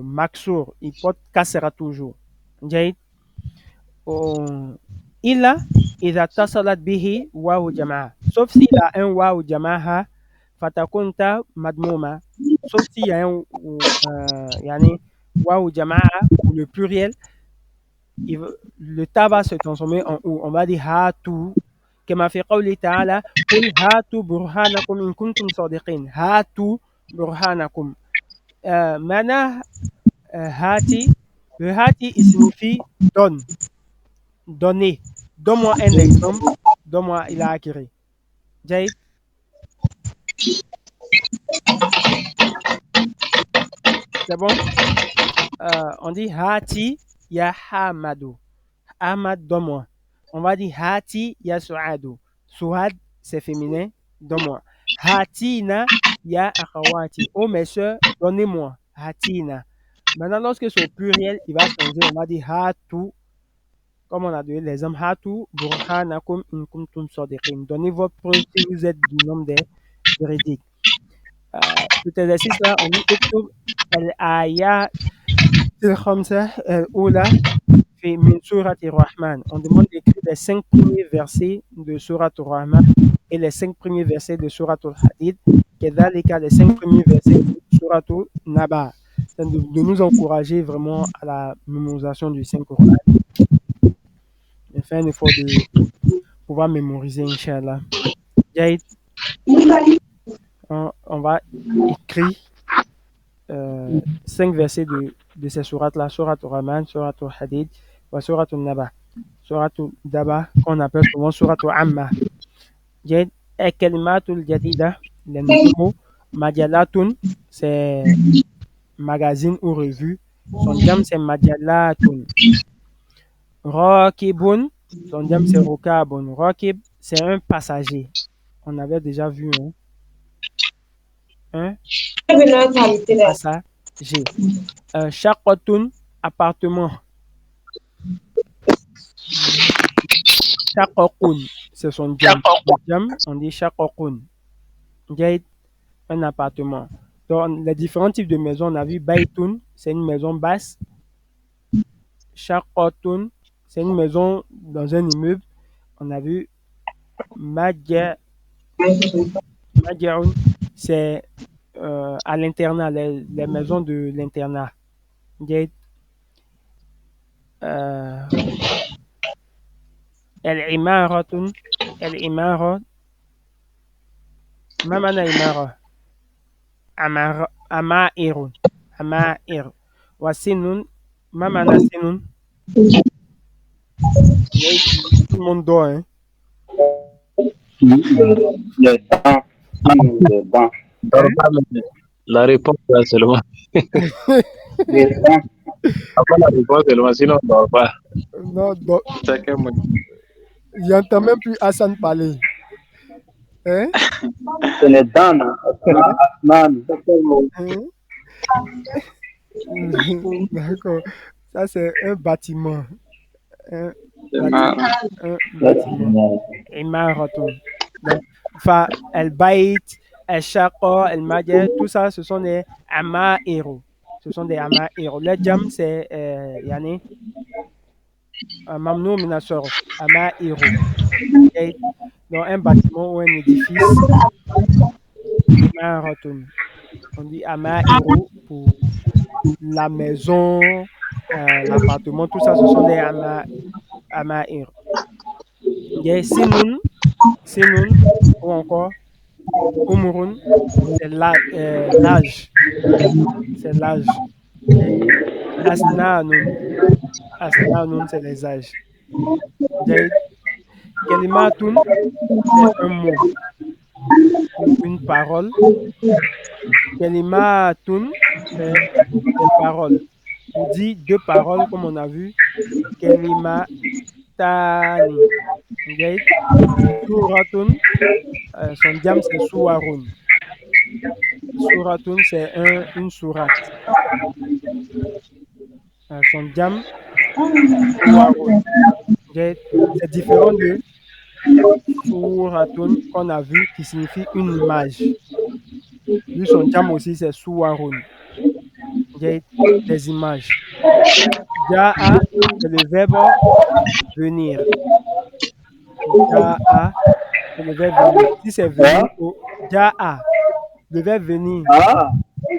maksur. Il porte kasra toujours. إلا إذا اتصلت به واو جماعة. Sauf s'il a un واو جماعة فتكون تاء مضمومة. Sauf s'il y a un يعني واو جماعة pour le pluriel, le ta va se transformer en ou. On va dire hatu. كما في قوله تعالى قل هاتوا برهانكم إن كنتم صادقين. هاتوا برهانكم. Maintenant, hati, le hati, il signifie donne, donner. Donne-moi un exemple. Donne-moi, il a acquis. Jaïd, c'est bon? On dit hati ya Hamadou. Ahmad, donne-moi. On va dire hati ya Suadou. Suad, c'est féminin, donne-moi. Hatina ya akhawati. Oh mes soeurs, donnez-moi. Hatina. Maintenant, lorsque c'est au pluriel, il va changer. On va dire hatu. Comme on a donné l'exemple, hatu burhanakum in kuntum sadiqin. Donnez votre preuve si vous êtes du nombre des véridiques. Cet exercice-là, on dit اكتب الآيات الخمسة الأولى في من سورة الرحمن. On demande d'écrire les 5 premiers versets de Surat al-Rahman et les 5 premiers versets de Surat al-Hadid. كذلك les 5 premiers versets de Surat al-Naba. C'est de nous encourager vraiment à la mémorisation du Saint-Coran. Et faire un effort de pouvoir mémoriser, Inch'Allah. Jaïd, on va écrire 5 versets de ces sourates-là, Surat al-Rahman, Surat al-Hadid, ou Surat al-Naba. Surat al-Daba, qu'on appelle souvent Surat al-Amma. Jaïd, Ekelimatul Jadida, les nouveaux mots. Majalatun, c'est magazine ou revue. Son jam, c'est Majalatun. Rakibun, son jam, c'est Rokabun. Rakib, c'est un passager. On avait déjà vu un passager. Shaqatun, appartement. Shaqaqun, c'est son jam. Le jam, on dit Shaqaqun. Jaïd, un appartement. Donc, les différents types de maisons, on a vu Baitun, c'est une maison basse. Shaqatun, c'est une maison dans un immeuble. On a vu Madja'un, c'est à l'internat, les maisons de l'internat. El-Imaratun, El-Imarat, ma mana Imara? Amairun, Amair. Wasinun, ma mana Sinun? Tout le monde dort, hein? Les dents. Les dents. La réponse est seulement. Les dents. Après la réponse seulement, sinon on ne dort pas. Non, Chacun mon- il n'entend même plus Hassan parler. Hein? C'est les dents. Asman. Hein? D'accord. Ça, c'est un bâtiment. Un c'est bâtiment. marrant. Un bâtiment. Imaratun. Donc, El-Bait, El-Shaqa, El-Madja, tout ça, ce sont des Ama'iru. Ce sont des Ama'iru. Le jam, c'est yani, Mamnou Minasor, Ama'iru. Donc, un bâtiment ou un édifice, Imaratun. On dit Ama'iru pour la maison, l'appartement, tout ça, ce sont des Ama'ir. Il y a Sinun, ou encore Umurun, c'est l'âge. C'est l'âge. Asnanun, c'est les âges. Kelimatun, c'est un mot ou une parole. Kelimatun, c'est des paroles. On dit 2 paroles, comme on a vu. Kelimatani. Suratun, son jam, c'est Suwarun. Suratun, c'est une sourate. Son jam, Suwarun. C'est différent de Suratun qu'on a vu qui signifie une image. Lui, son jam aussi, c'est Suwarun. Des images. Ja'a, c'est le verbe venir. Ja'a, c'est le verbe venir. Si c'est venir au Ja'a, le verbe venir. Ah,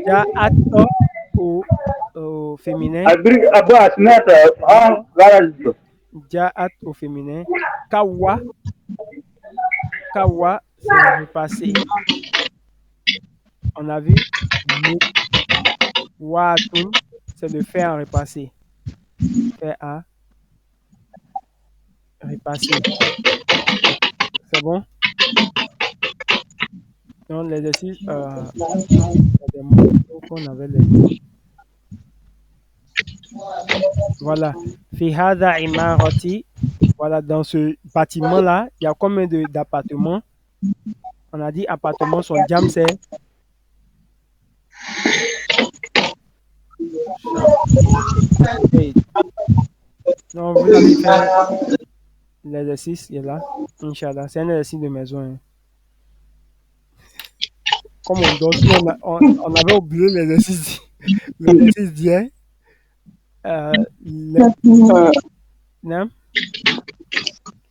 Ja'at au féminin. Abu Asmat, voilà. Ja'at au féminin. Kawa, kawa, c'est repassé. On a vu Watun, c'est le fait en repassé. Fait à repasser. C'est bon? Donc, l'exercice, il y a des mots qu'on avait les. Voilà. Fihada imarati. Voilà, dans ce bâtiment-là, il y a combien d'appartements? On a dit appartements, son jam, c'est. Non, vous avez fait l'exercice, il est là. Inch'Allah, c'est un exercice de maison. Hein. Comme on dort, si on avait oublié l'exercice d'hier. Non?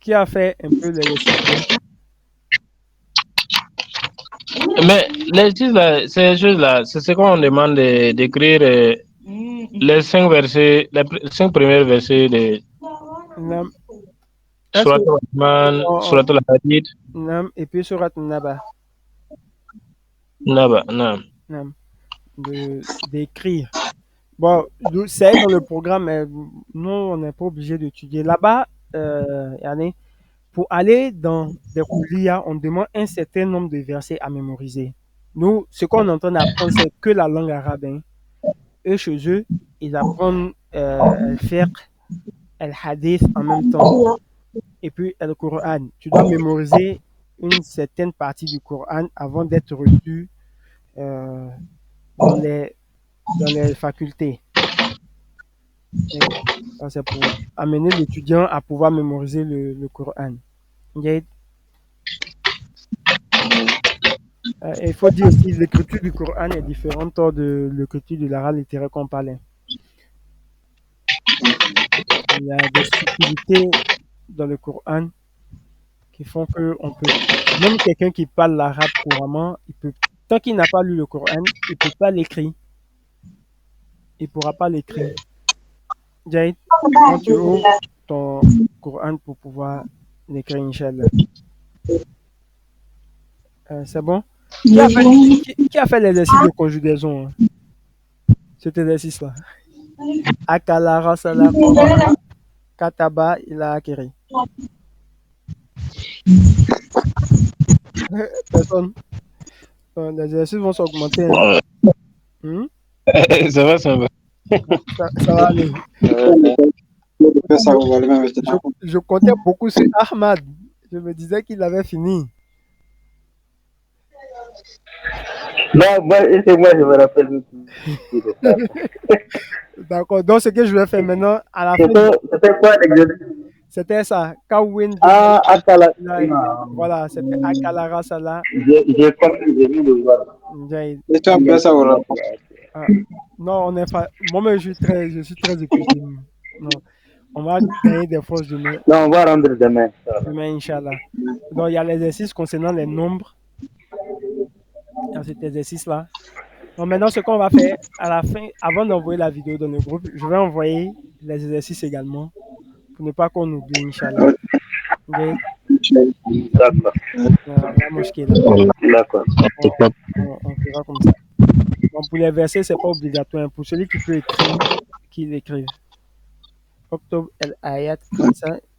Qui a fait un peu l'exercice d'hier? Mais l'exercice là, ces choses-là, c'est ce qu'on demande d'écrire les 5 versets, les 5 premiers versets de Non. Surat al-Rahman, Surat al-Hadid. Non, et puis Surat Naba. Naba, non. Non. D'écrire. Bon, c'est dans le programme, mais nous, on n'est pas obligé d'étudier. Là-bas, Yanné, pour aller dans des coulias, on demande un certain nombre de versets à mémoriser. Nous, ce qu'on entend apprendre, c'est que la langue arabe. Hein. Eux, chez eux, ils apprennent le fiqh, le hadith en même temps. Et puis, le Coran. Tu dois mémoriser une certaine partie du Coran avant d'être reçu dans les facultés. C'est pour amener l'étudiant à pouvoir mémoriser le Coran. Il faut dire aussi que l'écriture du Coran est différente de l'écriture de l'arabe littéraire qu'on parlait. Il y a des subtilités dans le Coran qui font que on peut, même quelqu'un qui parle l'arabe couramment, tant qu'il n'a pas lu le Coran, il ne peut pas l'écrire. Il ne pourra pas l'écrire. Jahid, quand tu ouvres ton Coran pour pouvoir l'écrire, Inch'Allah. C'est bon? Qui a fait l'exercice de conjugaison? Hein? Cet exercice-là. Akala, rasala, koraka, kataba, il a acquéri. Personne. Les exercices vont s'augmenter. Hein? Ça va, ça va. Ça va aller. Je comptais beaucoup sur Ahmad. Je me disais qu'il avait fini. Non, moi, je me rappelle. D'accord. Donc, ce que je vais faire maintenant, à la fin. C'était quoi l'exercice? C'était ça. Kawin. Akala. Voilà, c'était Akala Rasala. J'ai compris, j'ai vu le voir. Et tu as fait ça au rapport? Non, on n'est pas. Moi-même, je suis très occupé. Non. On va gagner des forces demain. Non, on va rendre demain. Demain, Inch'Allah. Donc, il y a l'exercice concernant les nombres. Dans cet exercice-là. Donc, maintenant, ce qu'on va faire, à la fin, avant d'envoyer la vidéo dans le groupe, je vais envoyer les exercices également. Pour ne pas qu'on oublie, Inch'Allah. Okay? D'accord. La mosquée, là. D'accord. On fera comme ça. Donc, pour les versets, ce n'est pas obligatoire. Pour celui qui peut écrire, qu'il écrive. Octobre el-ayat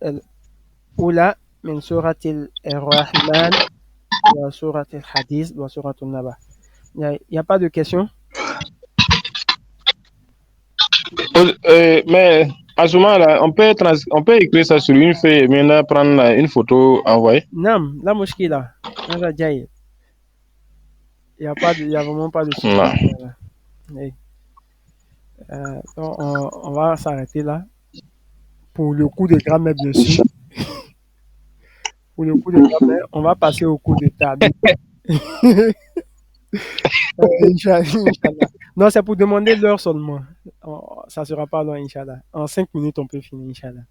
el-ula min suratil ar-Rahman wa suratil hadith wa suratul Naba. Il n'y a pas de questions? Mais à ce moment-là, on peut écrire ça sur une feuille et maintenant prendre une photo, envoyer. Non, la mosquée là. Il n'y a vraiment pas de souci. Donc on va s'arrêter là. Pour le cours de grammaire, bien sûr. Pour le cours de grammaire, on va passer au cours de tabi. Inch'Allah. Non, c'est pour demander l'heure seulement. Ça ne sera pas long, Inch'Allah. En 5 minutes, on peut finir, Inch'Allah.